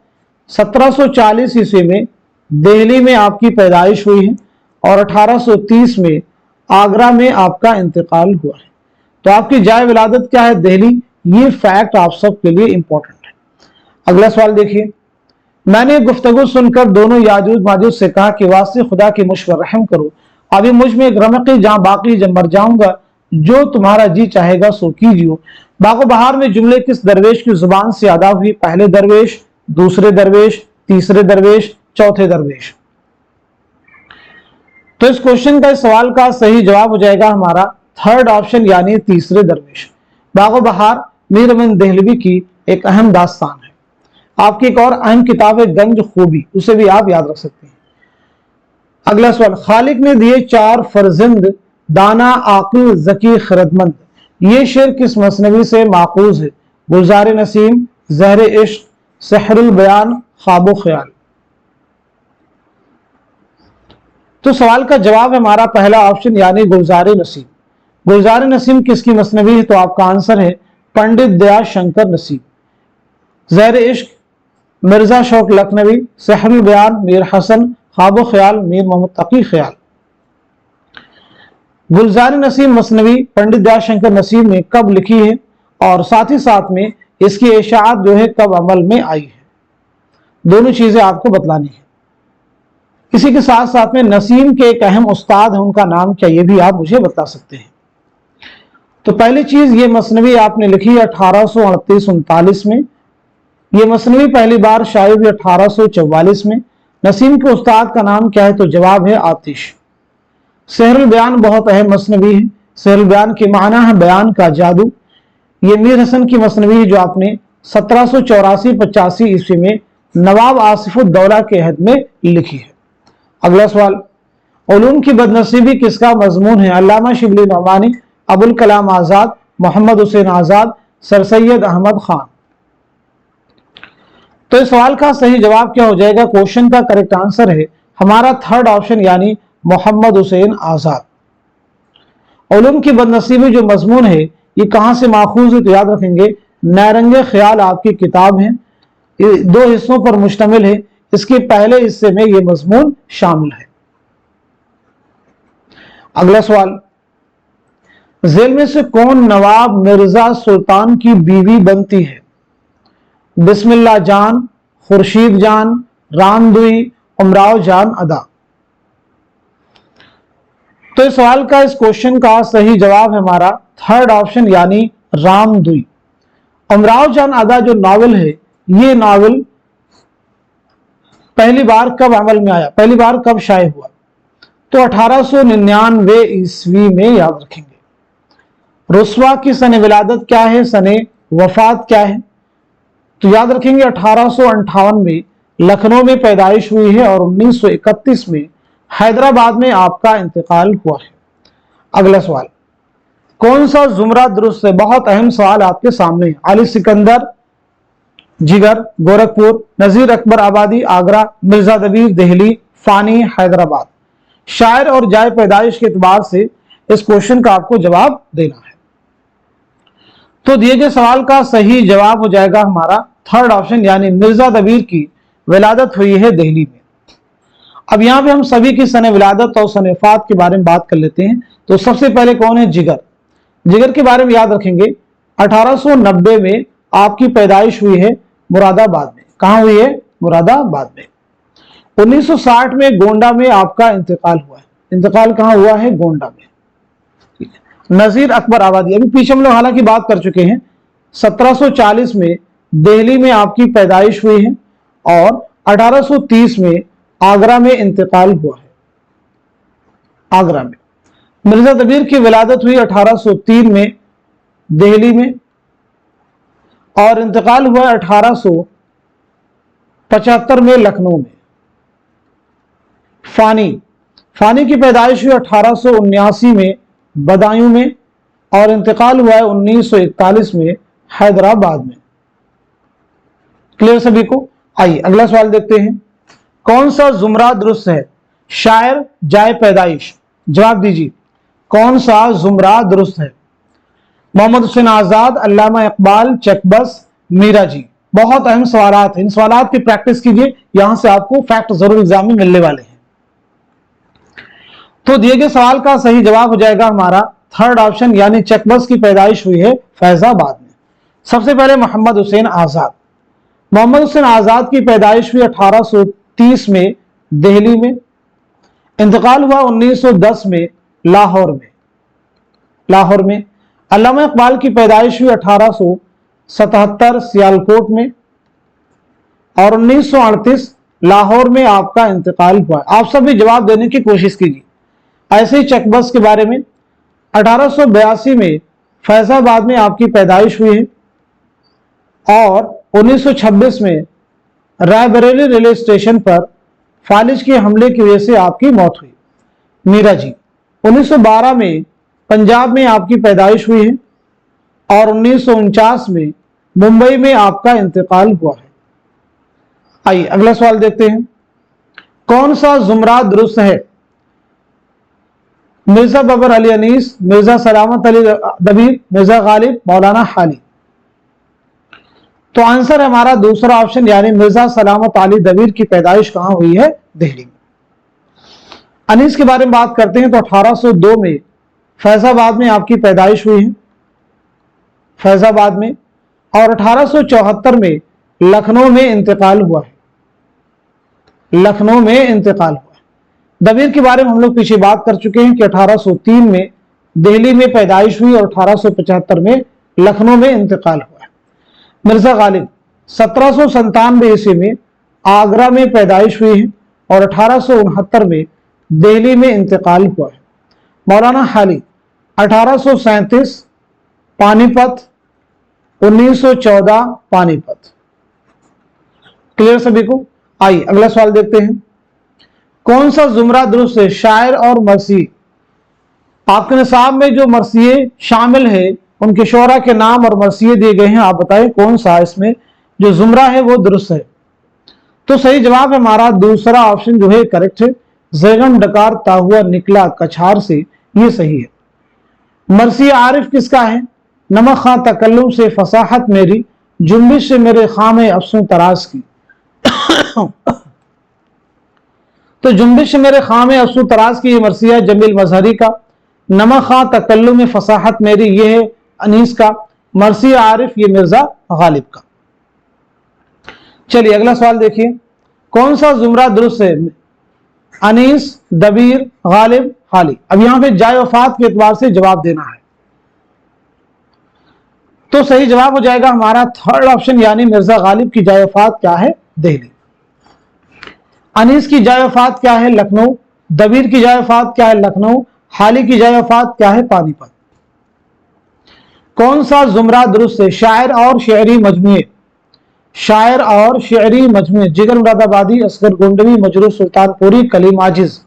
1740 ईस्वी में दिल्ली में आपकी पैदाइश हुई है और 1830 में आगरा में आपका इंतकाल हुआ है। तो आपकी जाए विलादत क्या है? दिल्ली। ये फैक्ट आप सबके लिए इंपॉर्टेंट है। अगला सवाल देखिए। मैंने गुफ्तगू सुनकर दोनों याजूज माजूज से कहा कि वास्ते खुदा की मुझ पर रहम करो, अभी मुझ में एक रमक़ी जहां बाकी जब मर जाऊंगा, जो तुम्हारा जी चाहेगा सो कीजियो। बागो बहार में जुमले किस दरवेश की जुबान से अदा हुई? पहले दरवेश, दूसरे दरवेश, तीसरे दरवेश, चौथे दरवेश? तो इस क्वेश्चन का, इस सवाल का सही जवाब हो जाएगा हमारा थर्ड ऑप्शन, यानी तीसरे दरवेश। बागो बहार मीर अमीन देहलवी की एक अहम दास्तान है। आपकी एक और अहम किताब है गंज खूबी, उसे भी आप याद रख सकते हैं। अगला सवाल, खालिक ने दिए 4 फर्जंद, दाना, आकिल, ज़की, खिरदमंद। ये शेर किस मसनवी से माखूज है? गुलजार नसीम, ज़हर इश्क, सहरुल बयान, ख्वाबो ख्याल? तो सवाल का जवाब है हमारा पहला ऑप्शन, यानी गुलजार नसीम। गुलजार नसीम किसकी मसनवी है? तो आपका आंसर है पंडित दया शंकर नसीम। ज़हर इश्क मिर्जा शौक लखनवी, सहरुल बयान मीर हसन, ख्वाबो ख्याल मीर मोहम्मद तकी ख्याल? गुलजार नसीम मसनवी पंडित दया शंकर नसीम ने कब लिखी है, और साथ ही साथ में इसकी इशाअत जो है कब अमल में आई है? दोनों चीजें आपको बतलानी है। इसी के साथ साथ में नसीम के एक अहम उस्ताद है, उनका नाम क्या, ये भी आप मुझे बता सकते हैं। तो पहली चीज, ये मसनवी आपने लिखी है 1838-39 में। ये मसनवी पहली बार शाये हुई 1844 में। नसीम के उस्ताद का नाम क्या है? तो जवाब है आतिश। सहरुल बयान बहुत अहम मसनवी है। सहरुल बयान के माना है बयान का जादू। ये मीर हसन की मसनवी है जो आपने 1784-85 ईस्वी में नवाब आसिफुद्दौला के अहद में लिखी है। अगला सवाल, उलूम की बदनसीबी किसका मजमून है? अल्लामा शिबली नौमानी, अबुल कलाम आज़ाद, मोहम्मद हुसैन आज़ाद, सर सैयद अहमद खान। तो इस सवाल का सही जवाब क्या हो जाएगा? क्वेश्चन का करेक्ट आंसर है हमारा थर्ड ऑप्शन यानी मोहम्मद हुसैन आज़ाद। उलूम की बदनसीबी जो मजमून है ये कहां से माखूज है? तो याद रखेंगे नैरंगे ख्याल आपकी किताब है, ये 2 हिस्सों पर मुश्तमिल है। इसके पहले हिस्से में ये मजमून शामिल है। अगला सवाल, झेल में से कौन नवाब मिर्जा सुल्तान की बीवी बनती है? बिस्मिल्लाह जान, खुर्शीद जान, रामदुई, उमराव जान अदा। तो इस सवाल का, इस क्वेश्चन का सही जवाब है हमारा थर्ड ऑप्शन यानी रामदुई। उमराव जान अदा जो नावल है, ये नावल पहली बार कब अमल में आया, पहली बार कब शाये हुआ? तो 1899 ईस्वी में। याद रखेंगे रुस्वा की सने विलादत क्या है, सने वफात क्या है? तो याद रखेंगे 1858 में लखनऊ में पैदाइश हुई है और 1931 में हैदराबाद में आपका इंतकाल हुआ है। अगला सवाल, कौन सा जुमरा दुरुस्त है? बहुत अहम सवाल आपके सामने है। अली सिकंदर जिगर गोरखपुर, नजीर अकबर आबादी आगरा, मिर्जा दबीर दिल्ली, फानी हैदराबाद। शायर और जाए पैदाइश के एतबार से इस क्वेश्चन का आपको जवाब देना है। तो दिए गए सवाल का सही जवाब हो जाएगा हमारा थर्ड ऑप्शन यानी मिर्जा दबीर की विलादत हुई है दिल्ली में। अब यहां पे हम सभी की सने विलादत और सने वफात के बारे में बात कर लेते हैं। तो सबसे पहले कौन है? जिगर। जिगर के बारे में याद रखेंगे 1890 में आपकी पैदाइश हुई है मुरादाबाद में। कहां हुई है? मुरादाबाद में। 1960 में गोंडा में आपका इंतकाल हुआ है। इंतकाल कहां हुआ है? गोंडा में। नजीर अकबर आबादी, अभी पीछे हम लोग हालांकि बात कर चुके हैं। 1740 में दिल्ली में आपकी पैदाइश हुई है और 1830 में आगरा में इंतकाल हुआ है। आगरा में। मिर्जा दबीर की विलादत हुई 1803 में दिल्ली में और इंतकाल हुआ 1875 में लखनऊ में। फानी की पैदाइश हुई 1879 में बदायूं में और इंतकाल हुआ है 1941 में हैदराबाद में। क्लियर सभी को? आइए अगला सवाल देखते हैं। कौन सा जुमरा दुरुस्त है? शायर, जाए पैदाइश। जवाब दीजिए कौन सा जुमरा दुरुस्त है? मोहम्मद हुसैन आजाद, अल्लामा इकबाल, चकबस, मीरा जी। बहुत अहम सवालात हैं, इन सवालात की प्रैक्टिस कीजिए, यहां से आपको फैक्ट जरूर एग्जाम में मिलने वाले हैं। तो दिए गए सवाल का सही जवाब हो जाएगा हमारा थर्ड ऑप्शन यानी चकबस की पैदाइश हुई है फैजाबाद में। सबसे पहले मोहम्मद हुसैन आजाद। मोहम्मद हुसैन आजाद की पैदाइश हुई 1830 में दिल्ली में। इंतकाल हुआ 1910 में लाहौर में। अल्लामा इकबाल की पैदाइश हुई 1877 सियालकोट में और 1938 लाहौर में आपका इंतकाल हुआ। आप सब भी जवाब देने की कोशिश कीजिए। ऐसे ही चकबस के बारे में 1882 में फैजाबाद में आपकी पैदाइश हुई है और 1926 में रायबरेली रेलवे स्टेशन पर फालिज के हमले की वजह से आपकी मौत हुई। मीरा जी। 1912 में पंजाब में आपकी पैदाइश हुई है और 1949 में मुंबई में आपका इंतकाल हुआ है। आइए अगला सवाल देखते हैं। कौन सा जुमरा दुरुस्त है? मिर्जा बबर अली अनीस, मिर्जा सलामत अली दबीर, मिर्जा गालिब, मौलाना हाली। तो आंसर है हमारा दूसरा ऑप्शन यानी मिर्जा सलामत अली दबीर की पैदाइश कहां हुई है? दिल्ली में। अनीस के बारे में बात करते हैं तो 1802 में फैजाबाद में आपकी पैदाइश हुई है, फैजाबाद में, और 1874 में लखनऊ में इंतकाल हुआ है। लखनऊ में इंतकाल हुआ है। दबीर के बारे में हम लोग पीछे बात कर चुके हैं कि 1803 में दिल्ली में पैदाइश हुई और 1875 में लखनऊ में इंतकाल हुआ है। मिर्जा गालिब 1797 ईस्वी में आगरा में पैदाइश हुई है और 1869 में दिल्ली में इंतकाल हुआ है। मौलाना हाली 1837 पानीपत, 1914 पानीपत। क्लियर सभी को? आइए अगला सवाल देखते हैं। कौन सा जुमरा दुरुस्त है? शायर और मरसी। आपके निसाब में जो मरसिए शामिल है उनके शोरा के नाम और मरसिए दिए गए हैं, आप बताएं कौन सा इसमें जो जुमरा है वो दुरुस्त है। तो सही जवाब हमारा दूसरा ऑप्शन जो है करेक्ट है। जैगम डकारता हुआ निकला कछार से, ये सही है। मरसी आरिफ किसका है? नमक खां तकल्लुम से फसाहत मेरी, जुम्बिश से मेरे खामे अफसों तराज की। तो जुम्बिश से मेरे खामे अफसों तराज की ये मरसिया जमील मजहरी का। नमक खां तकल्लुम में फसाहत मेरी ये है अनीस का। मरसी आरिफ ये मिर्जा गालिब का। चलिए अगला सवाल देखिए। कौन सा जुमरा दुरुस्त है? अनीस, दबीर, गालिब, हाली। अब यहां पे जाय वफात के एतबार से जवाब देना है। तो सही जवाब हो जाएगा हमारा थर्ड ऑप्शन, यानी मिर्जा गालिब की जाय वफात क्या है? दिल्ली। अनीस की जाय वफात क्या है? लखनऊ। दबीर की जाय वफात क्या है? लखनऊ। हाली की जाय वफात क्या है? पानीपत। कौन सा जुमरा दुरुस्त है? शायर और शेरी मजमुए। शायर और शेरी मजमुए जिगर मुरादाबादी, असगर गोंडवी, मजरूह सुल्तानपुरी, कलीम आजिज।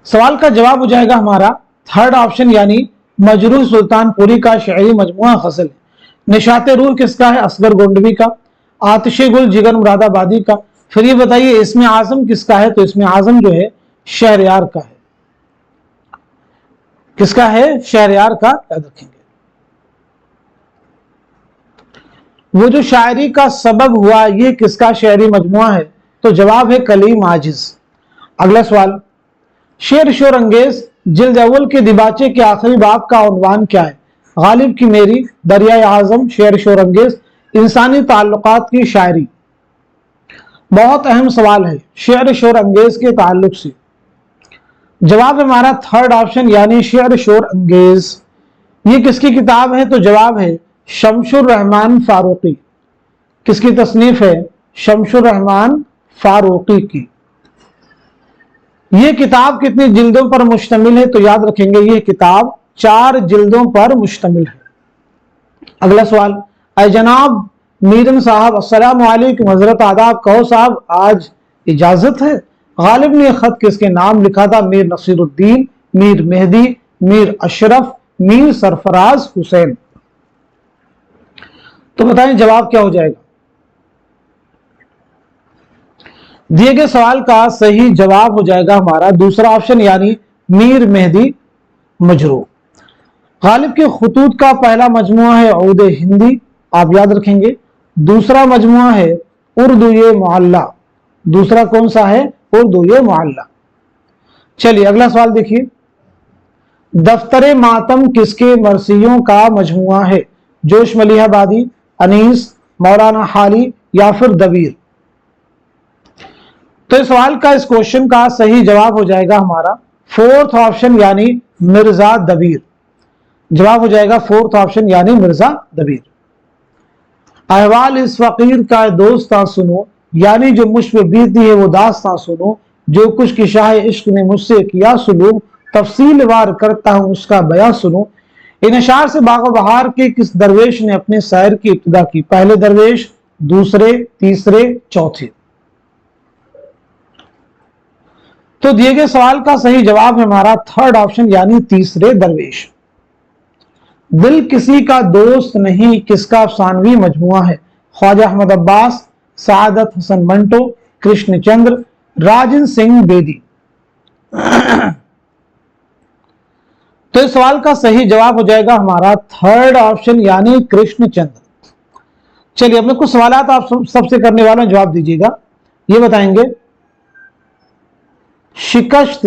सवाल का जवाब हो जाएगा हमारा थर्ड ऑप्शन, यानी मजरूह सुल्तानपुरी का शेरी मजमुआ गजल। निशाते रूह किसका है? असगर गोंडवी का। आतिशे गुल जिगर मुरादाबादी का। फिर ये बताइए इसमें आजम किसका है? तो इसमें आजम जो है शहरयार का है। किसका है? शहरयार का, याद रखेंगे। वो जो शायरी का सबब हुआ ये किसका शेरी मजमुआ है? तो जवाब है कलीम आजिज। अगला सवाल, शेर शोर अंगेज जिल्द अव्वल के दिबाचे के आखिरी बाब का उन्वान क्या है? गालिब की मेरी, दरियाए आजम, शेर शोर अंगेज, इंसानी ताल्लुकात की शायरी। बहुत अहम सवाल है शेर शोर अंगेज के ताल्लुक से। जवाब हमारा थर्ड ऑप्शन, यानी शेर शोर अंगेज। ये किसकी किताब है? तो जवाब है शमशुर रहमान फारूकी। किसकी तसनीफ है? शमशुर रहमान फारूकी की। ये किताब कितनी जिल्दों पर मुश्तमिल है? तो याद रखेंगे ये किताब 4 जिल्दों पर मुश्तमिल है। अगला सवाल, अय जनाब मीरन साहब अस्सलाम वालेकुम, हजरत आदाब, कहो साहब आज इजाजत है। गालिब ने खत किसके नाम लिखा था? मीर नसीरुद्दीन, मीर मेहदी, मीर अशरफ, मीर सरफराज हुसैन। तो बताएं जवाब क्या हो जाएगा? दिए गए सवाल का सही जवाब हो जाएगा हमारा दूसरा ऑप्शन, यानी मीर मेहदी मजरूह। गालिब के खुतूत का पहला मजमुआ है औद हिंदी, आप याद रखेंगे। दूसरा मजमुआ है उर्दू ये मुअल्ला। दूसरा कौन सा है? उर्दू ये मुअल्ला। चलिए अगला सवाल देखिए। दफ्तरे मातम किसके मरसियों का मजमुआ है? जोश मलिहाबादी, अनीस, मौलाना हाली या फिर दबीर। तो इस सवाल का, इस क्वेश्चन का सही जवाब हो जाएगा हमारा फोर्थ ऑप्शन, यानी मिर्जा दबीर। जवाब हो जाएगा फोर्थ ऑप्शन, यानी मिर्जा दबीर। अहवाल इस फकीर का दोस्तां सुनो, यानी जो मुझ पे बीती है वो दास्तां सुनो। जो कुछ की शाह इश्क ने मुझसे किया सुलूक, तफसील वार करता हूं उसका बयां सुनो। इन अशार से बागो बहार के किस दरवेश ने अपने सैर की इब्तिदा की? पहले दरवेश, दूसरे, तीसरे, चौथे। तो दिए गए सवाल का सही जवाब है हमारा थर्ड ऑप्शन, यानी तीसरे दरवेश। दिल किसी का दोस्त नहीं किसका अफसानवी मजमुआ है? ख्वाजा अहमद अब्बास, सादत हसन मंटो, कृष्ण चंद्र, राजन सिंह बेदी। तो इस सवाल का सही जवाब हो जाएगा हमारा थर्ड ऑप्शन, यानी कृष्ण चंद्र। चलिए अब मैं कुछ सवाल आप सबसे करने वाला हूं, जवाब दीजिएगा। ये बताएंगे शिकस्त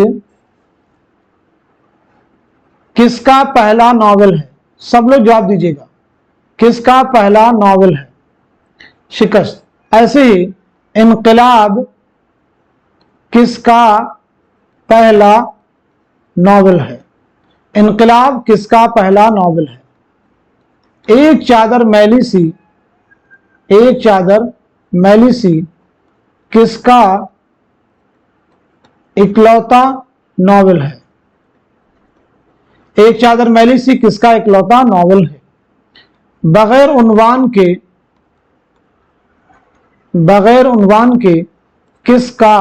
किसका पहला नॉवेल है? सब लोग जवाब दीजिएगा, किसका पहला नॉवेल है शिकस्त? ऐसे ही इनकलाब किसका पहला नॉवेल है? इनकलाब किसका पहला नॉवेल है? एक चादर मैली सी एक चादर मैली सी किसका इकलौता नॉवेल है? एक चादर मैली सी किसका इकलौता नॉवेल है? बगैर उन्वान के किसका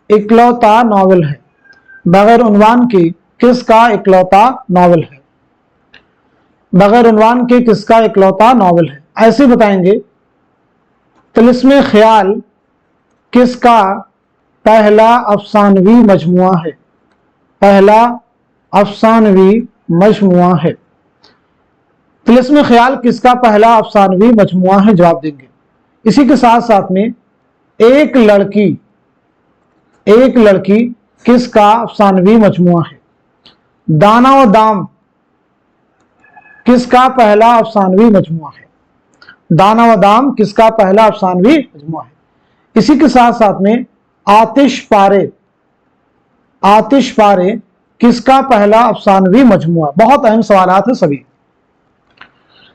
इकलौता नॉवेल है? बगैर उन्वान के किसका इकलौता नॉवेल है? बगैर उन्वान के किसका इकलौता नॉवेल है? ऐसे बताएंगे। तिलिस्मे ख्याल किसका पहला अफसानवी मजमुआ है? पहला अफसानवी मजमुआ है। तिलिस्मे ख्याल किसका पहला अफसानवी मजमुआ है? जवाब देंगे। इसी के साथ साथ में एक लड़की किसका अफसानवी मजमुआ है? दाना व दाम किसका पहला अफसानवी मजमुआ है? दाना व दाम किसका पहला अफसानवी मजमुआ है? इसी के साथ साथ में आतिश पारे किसका पहला अफसानवी मजमुआ? बहुत अहम सवालात है सभी।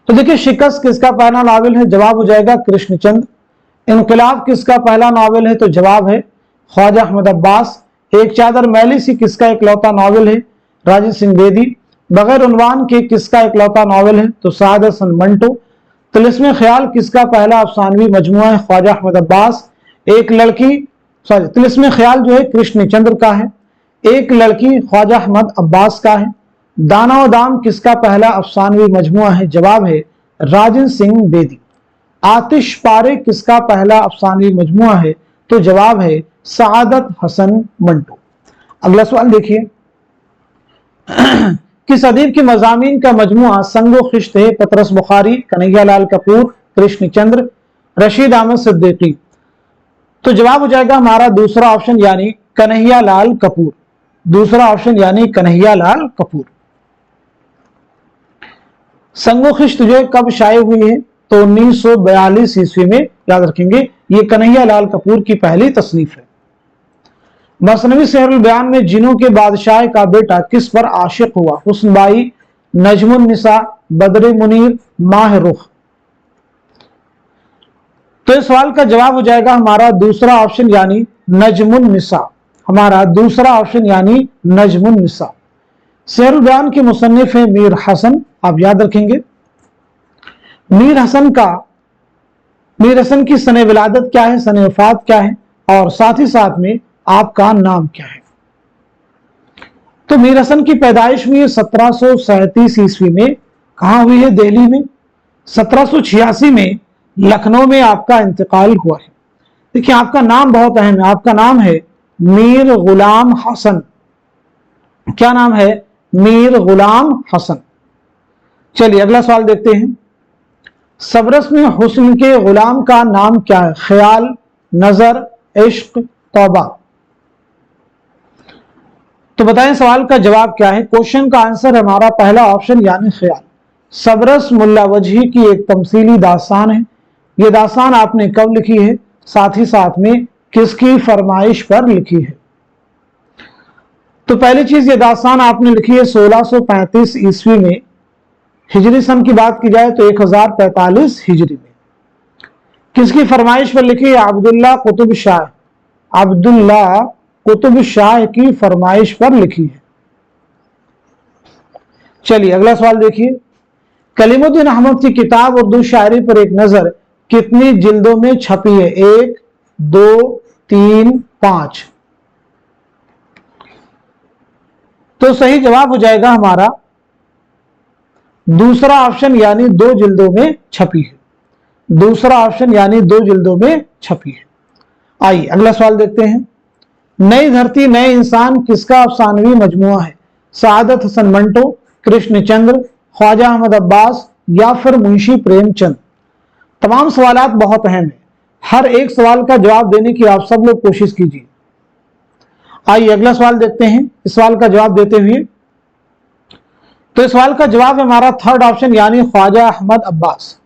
तो देखिए, शिकस्त किसका पहला नावल है? जवाब हो जाएगा कृष्णचंद्र। इनकलाब किसका पहला नावल है? तो जवाब है ख्वाजा अहमद अब्बास। एक चादर मैली सी किसका इकलौता नावल है? राजेंद्र सिंह बेदी। बगैर उन्वान के किसका इकलौता नावल है? तो साद हसन मंटो। तिलिस्मे ख्याल किसका पहला अफसानवी मजमुआ है? ख्वाजा अहमद अब्बास। तिलिस्मे ख्याल जो है कृष्णचंद्र का है। एक लड़की ख्वाजा अहमद अब्बास का है। दाना व दाम किसका पहला अफसानवी मजमुआ है? जवाब है राजेंद्र सिंह बेदी। आतिश पारे किसका पहला अफसानवी मजमुआ है? तो जवाब है सादत हसन मंटो। अगला सवाल देखिए, किस अदीब की मज़ामीन का मजमुआ संगो खिश्त है? पतरस बुखारी, कन्हैया लाल कपूर, कृष्णचंद्र, रशीद अहमद सिद्दीकी। तो जवाब हो जाएगा हमारा दूसरा ऑप्शन यानी कन्हैया लाल कपूर। दूसरा ऑप्शन यानी कन्हैया लाल कपूर। संगो खिश्त जो कब शाये हुई है? तो 1942 ईस्वी में। याद रखेंगे, ये कन्हैया लाल कपूर की पहली तसनीफ है। मसनवी सेहरुल बयान में जिनों के बादशाह का बेटा किस पर आशिक हुआ? हुस्न बाई, नजमुन निसा, बदर मुनीर, माह रुख। तो इस सवाल का जवाब हो जाएगा हमारा दूसरा ऑप्शन यानी नजमुन निसा। हमारा दूसरा ऑप्शन यानी नजमुन निसा। सेहरुल बयान के मुसन्निफ है मीर हसन। आप याद रखेंगे, मीर हसन की सने विलादत क्या है, सने वफात क्या है, और साथ ही साथ में आपका नाम क्या है? तो मीर हसन की पैदाइश हुई है 1737 ईस्वी में। कहां हुई है? दिल्ली में। 1786 में लखनऊ में आपका इंतकाल हुआ है। देखिए, आपका नाम बहुत अहम है। आपका नाम है मीर गुलाम हसन। क्या नाम है? मीर गुलाम हसन। चलिए अगला सवाल देखते हैं। सबरस में हुस्न के गुलाम का नाम क्या है? ख्याल, नजर, इश्क, तौबा। तो बताएं सवाल का जवाब क्या है? क्वेश्चन का आंसर हमारा पहला ऑप्शन यानी ख्याल। सबरस मुल्ला वजही की एक तमसीली दास्तान है। यह दास्तान आपने कब लिखी है? साथ ही साथ में किसकी फरमाइश पर लिखी है? तो पहली चीज, ये दास्तान आपने लिखी है 1635 ईस्वी में। हिजरी सन की बात की जाए तो 1045 हिजरी में। किसकी फरमाइश पर लिखी है? अब्दुल्ला कुतुब शाह की फरमाइश पर लिखी है। चलिए अगला सवाल देखिए। कलीमुद्दीन अहमद की किताब उर्दू शायरी पर एक नजर कितनी जिल्दों में छपी है? 1, 2, 3, 5। तो सही जवाब हो जाएगा हमारा दूसरा ऑप्शन यानी 2 जिल्दों में छपी है। दूसरा ऑप्शन यानी 2 जिल्दों में छपी है। आइए अगला सवाल देखते हैं। नई धरती नए इंसान किसका अफसानवी मजमुआ है? सादत हसन मंटो, कृष्णचंद्र, ख्वाजा अहमद अब्बास या फिर मुंशी प्रेमचंद। तमाम सवालात बहुत अहम है। हर एक सवाल का जवाब देने की आप सब लोग कोशिश कीजिए। आइए अगला सवाल देखते हैं। इस सवाल का जवाब देते हुए, तो इस सवाल का जवाब है हमारा थर्ड ऑप्शन यानी ख्वाजा अहमद अब्बास।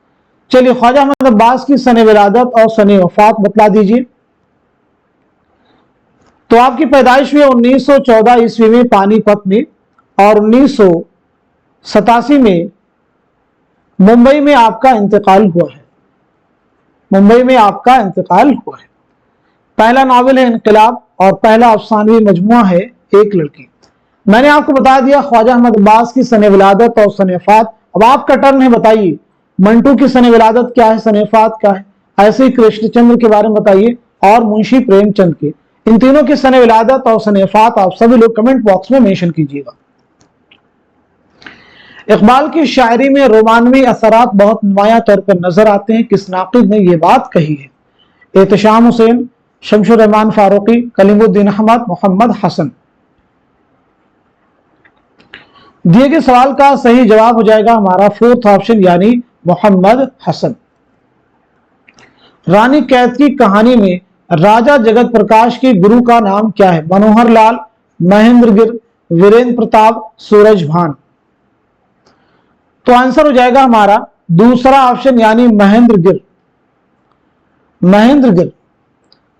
चलिए ख्वाजा अहमद अब्बास की सने विलादत और सने वफात बतला दीजिए। तो आपकी पैदाइश हुई 1914 ईस्वी में पानीपत में, और 1987 में मुंबई में आपका इंतकाल हुआ है। मुंबई में आपका इंतकाल हुआ है। पहला नावल है इनकलाब और पहला अफसानवी मजमुआ है एक लड़की। मैंने आपको बता दिया ख्वाजा अहमद अब्बास की सने विलादत और सने वफात। अब आपका टर्न है, बताइए मंटू की सने विलादत क्या है, सने वफात क्या है। ऐसे ही कृष्णचंद्र के बारे में बताइए और मुंशी प्रेमचंद के, इन तीनों की सने विलादत और सने वफात आप सभी लोग कमेंट बॉक्स में मेंशन कीजिएगा। इकबाल की शायरी में रोमानवी असरात बहुत नुमाया तौर पर नजर आते हैं, किस नाक़िद ने यह बात कही है? एहतशाम हुसैन, शमशुर रहमान फारूकी, कलीमुद्दीन अहमद, मोहम्मद हसन। दिए गए सवाल का सही जवाब हो जाएगा हमारा फोर्थ ऑप्शन यानी मोहम्मद हसन। रानी कैद की कहानी में राजा जगत प्रकाश के गुरु का नाम क्या है? मनोहर लाल, महेंद्र गिर, वीरेंद्र प्रताप, सूरज भान। तो आंसर हो जाएगा हमारा दूसरा ऑप्शन यानी महेंद्र गिर, महेंद्र गिर।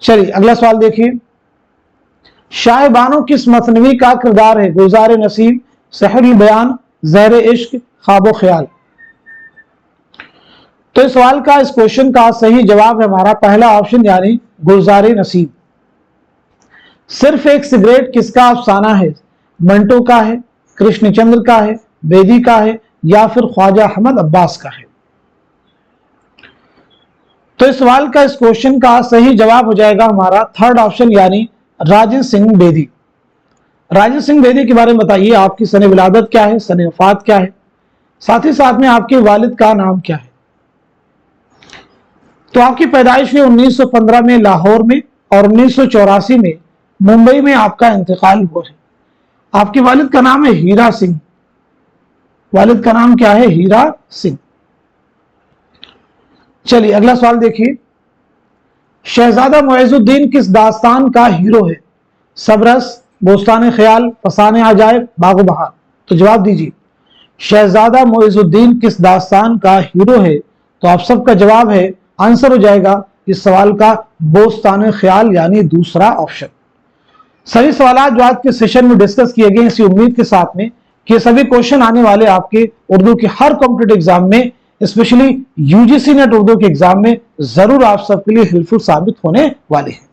चलिए अगला सवाल देखिए। शाह बानो किस मसनवी का किरदार है? गुलजार नसीब, सहरुल बयान, ज़हर इश्क, ख्वाबो ख्याल। तो इस सवाल का, इस क्वेश्चन का सही जवाब है हमारा पहला ऑप्शन यानी गुलजार नसीब। सिर्फ एक सिगरेट किसका अफसाना है? मंटो का है, कृष्णचंद्र का है, बेदी का है या फिर ख्वाजा अहमद अब्बास का है? तो इस सवाल का, इस क्वेश्चन का सही जवाब हो जाएगा हमारा थर्ड ऑप्शन यानी राजेंद्र सिंह बेदी। राजेंद्र सिंह बेदी के बारे में बताइए, आपकी सने विलादत क्या है, सने वफात क्या है, साथ ही साथ में आपके वालिद का नाम क्या है? तो आपकी पैदाइश हुई 1915 में लाहौर में और 1984 में मुंबई में आपका इंतकाल हुआ है। आपके वालिद का नाम है हीरा सिंह। वालिद का नाम क्या है? हीरा सिंह। चलिए अगला सवाल देखिए। शहजादा मुइजुद्दीन किस दास्तान का हीरो है? सबरस, बोस्तान ख्याल, फसाने अजायब, बागो बहार। तो जवाब दीजिए, शहजादा मुइजुद्दीन किस दास्तान का हीरो है? तो आप सबका जवाब है, आंसर हो जाएगा इस सवाल का बोस्तान ख्याल यानी दूसरा ऑप्शन। सभी सवाल जो आज के सेशन में डिस्कस किए गए, इसी उम्मीद के साथ में कि सभी क्वेश्चन आने वाले आपके उर्दू के हर कॉम्पिटिटिव एग्जाम में, स्पेशली यूजीसी नेट उर्दू के एग्जाम में जरूर आप सबके लिए हेल्पफुल साबित होने वाले हैं।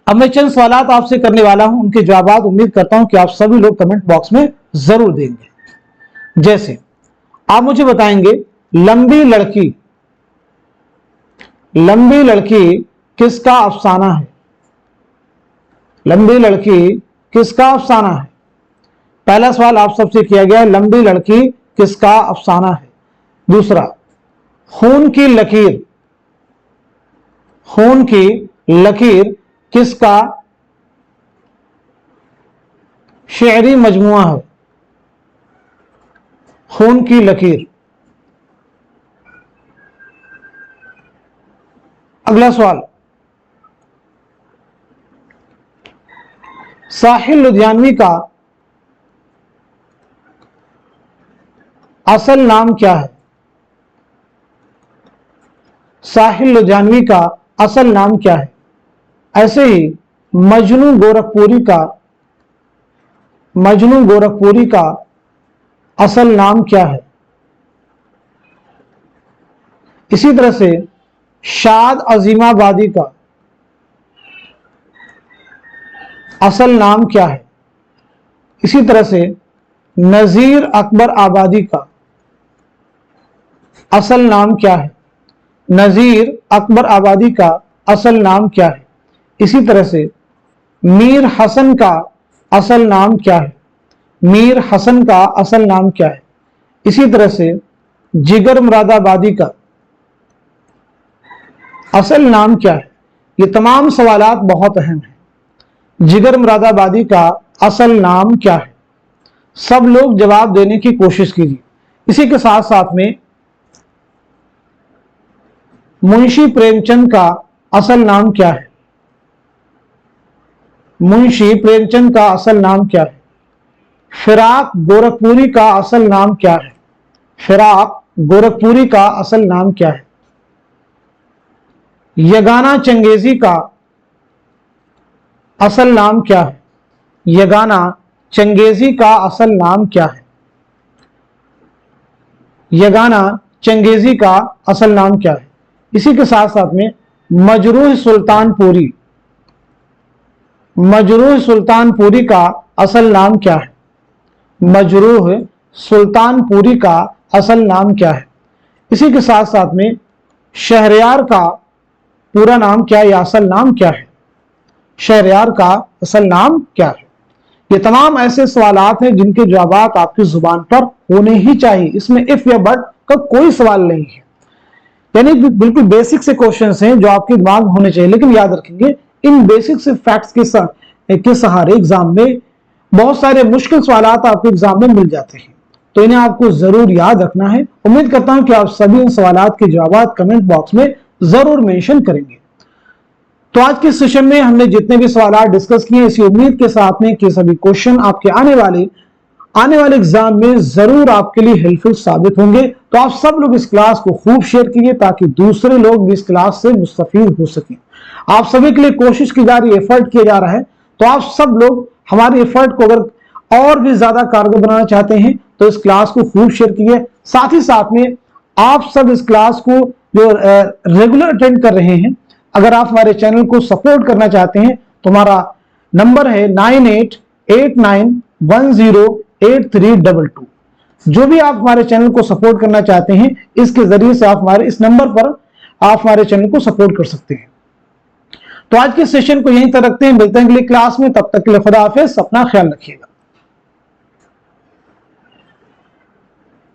अब मैं चंद सवाल आपसे करने वाला हूं, उनके जवाब उम्मीद करता हूं कि आप सभी लोग कमेंट बॉक्स में जरूर देंगे। जैसे आप मुझे बताएंगे, लंबी लड़की, लंबी लड़की किसका अफसाना है? लंबी लड़की किसका अफसाना है? पहला सवाल आप सबसे किया गया है, लंबी लड़की किसका अफसाना है। दूसरा, खून की लकीर, खून की लकीर किसका शेरी मजमुआ है? खून की लकीर। अगला सवाल, साहिल लुधियानवी का असल नाम क्या है? साहिल लुधियानवी का असल नाम क्या है? ऐसे ही मजनू गोरखपुरी का, मजनू गोरखपुरी का असल नाम क्या है? इसी तरह से शाद अजीमाबादी का असल नाम क्या है? इसी तरह से नजीर अकबर आबादी का असल नाम क्या है? नजीर अकबर आबादी का असल नाम क्या है? इसी तरह से मीर हसन का असल नाम क्या है? मीर हसन का असल नाम क्या है? इसी तरह से जिगर मुरादाबादी का असल नाम क्या है? ये तमाम सवालात बहुत अहम हैं। जिगर मुरादाबादी का असल नाम क्या है? सब लोग जवाब देने की कोशिश कीजिए। इसी के साथ साथ में मुंशी प्रेमचंद का असल नाम क्या है? मुंशी प्रेमचंद का असल नाम क्या है? फिराक गोरखपुरी का असल नाम क्या है? फिराक गोरखपुरी का असल नाम क्या है? यगाना चंगेजी का असल नाम क्या है? यगाना चंगेजी का असल नाम क्या है? यगाना चंगेजी का असल नाम क्या है? इसी के साथ साथ में मजरूह सुल्तानपुरी, मजरूह सुल्तानपुरी का असल नाम क्या है? मजरूह सुल्तानपुरी का असल नाम क्या है? इसी के साथ साथ में शहरयार का पूरा नाम क्या है या असल नाम क्या है? शहरयार का असल नाम क्या है? ये तमाम ऐसे सवालात हैं जिनके जवाब आपकी जुबान पर होने ही चाहिए। इसमें इफ या बट का कोई सवाल नहीं है, यानी बिल्कुल बेसिक से क्वेश्चंस हैं जो आपके दिमाग में होने चाहिए। लेकिन याद रखेंगे, इन बेसिक से फैक्ट्स के सहारे एग्जाम में बहुत सारे मुश्किल सवालात आपको एग्जाम में मिल जाते हैं, तो इन्हें आपको जरूर याद रखना है। उम्मीद करता हूं कि आप सभी इन सवालात के जवाब कमेंट बॉक्स में जरूर मेंशन करेंगे। तो आज के सेशन में हमने जितने भी सवाल डिस्कस किए, इसी उम्मीद के साथ में कि सभी क्वेश्चन आपके आने वाले एग्जाम में जरूर आपके लिए हेल्पफुल साबित होंगे। तो आप सब लोग इस क्लास को खूब शेयर कीजिए ताकि दूसरे लोग भी इस क्लास से मुस्तफीद हो सकें। आप सभी के लिए कोशिश की जा रही है, एफर्ट किया जा रहा है, तो आप सब लोग हमारे एफर्ट को अगर और भी ज्यादा कारगर बनाना चाहते हैं तो इस क्लास को खूब शेयर कीजिए। साथ ही साथ में आप सब इस क्लास को जो रेगुलर अटेंड कर रहे हैं, अगर आप हमारे चैनल को सपोर्ट करना चाहते हैं तो हमारा नंबर है 9889108322। जो भी आप हमारे चैनल को सपोर्ट करना चाहते हैं, इसके जरिए से आप हमारे इस नंबर पर आप हमारे चैनल को सपोर्ट कर सकते हैं। तो आज के सेशन को यहीं तक रखते हैं, मिलते हैं अगली क्लास में, तब तक के लिए खुदा हाफिज, अपना ख्याल रखिएगा।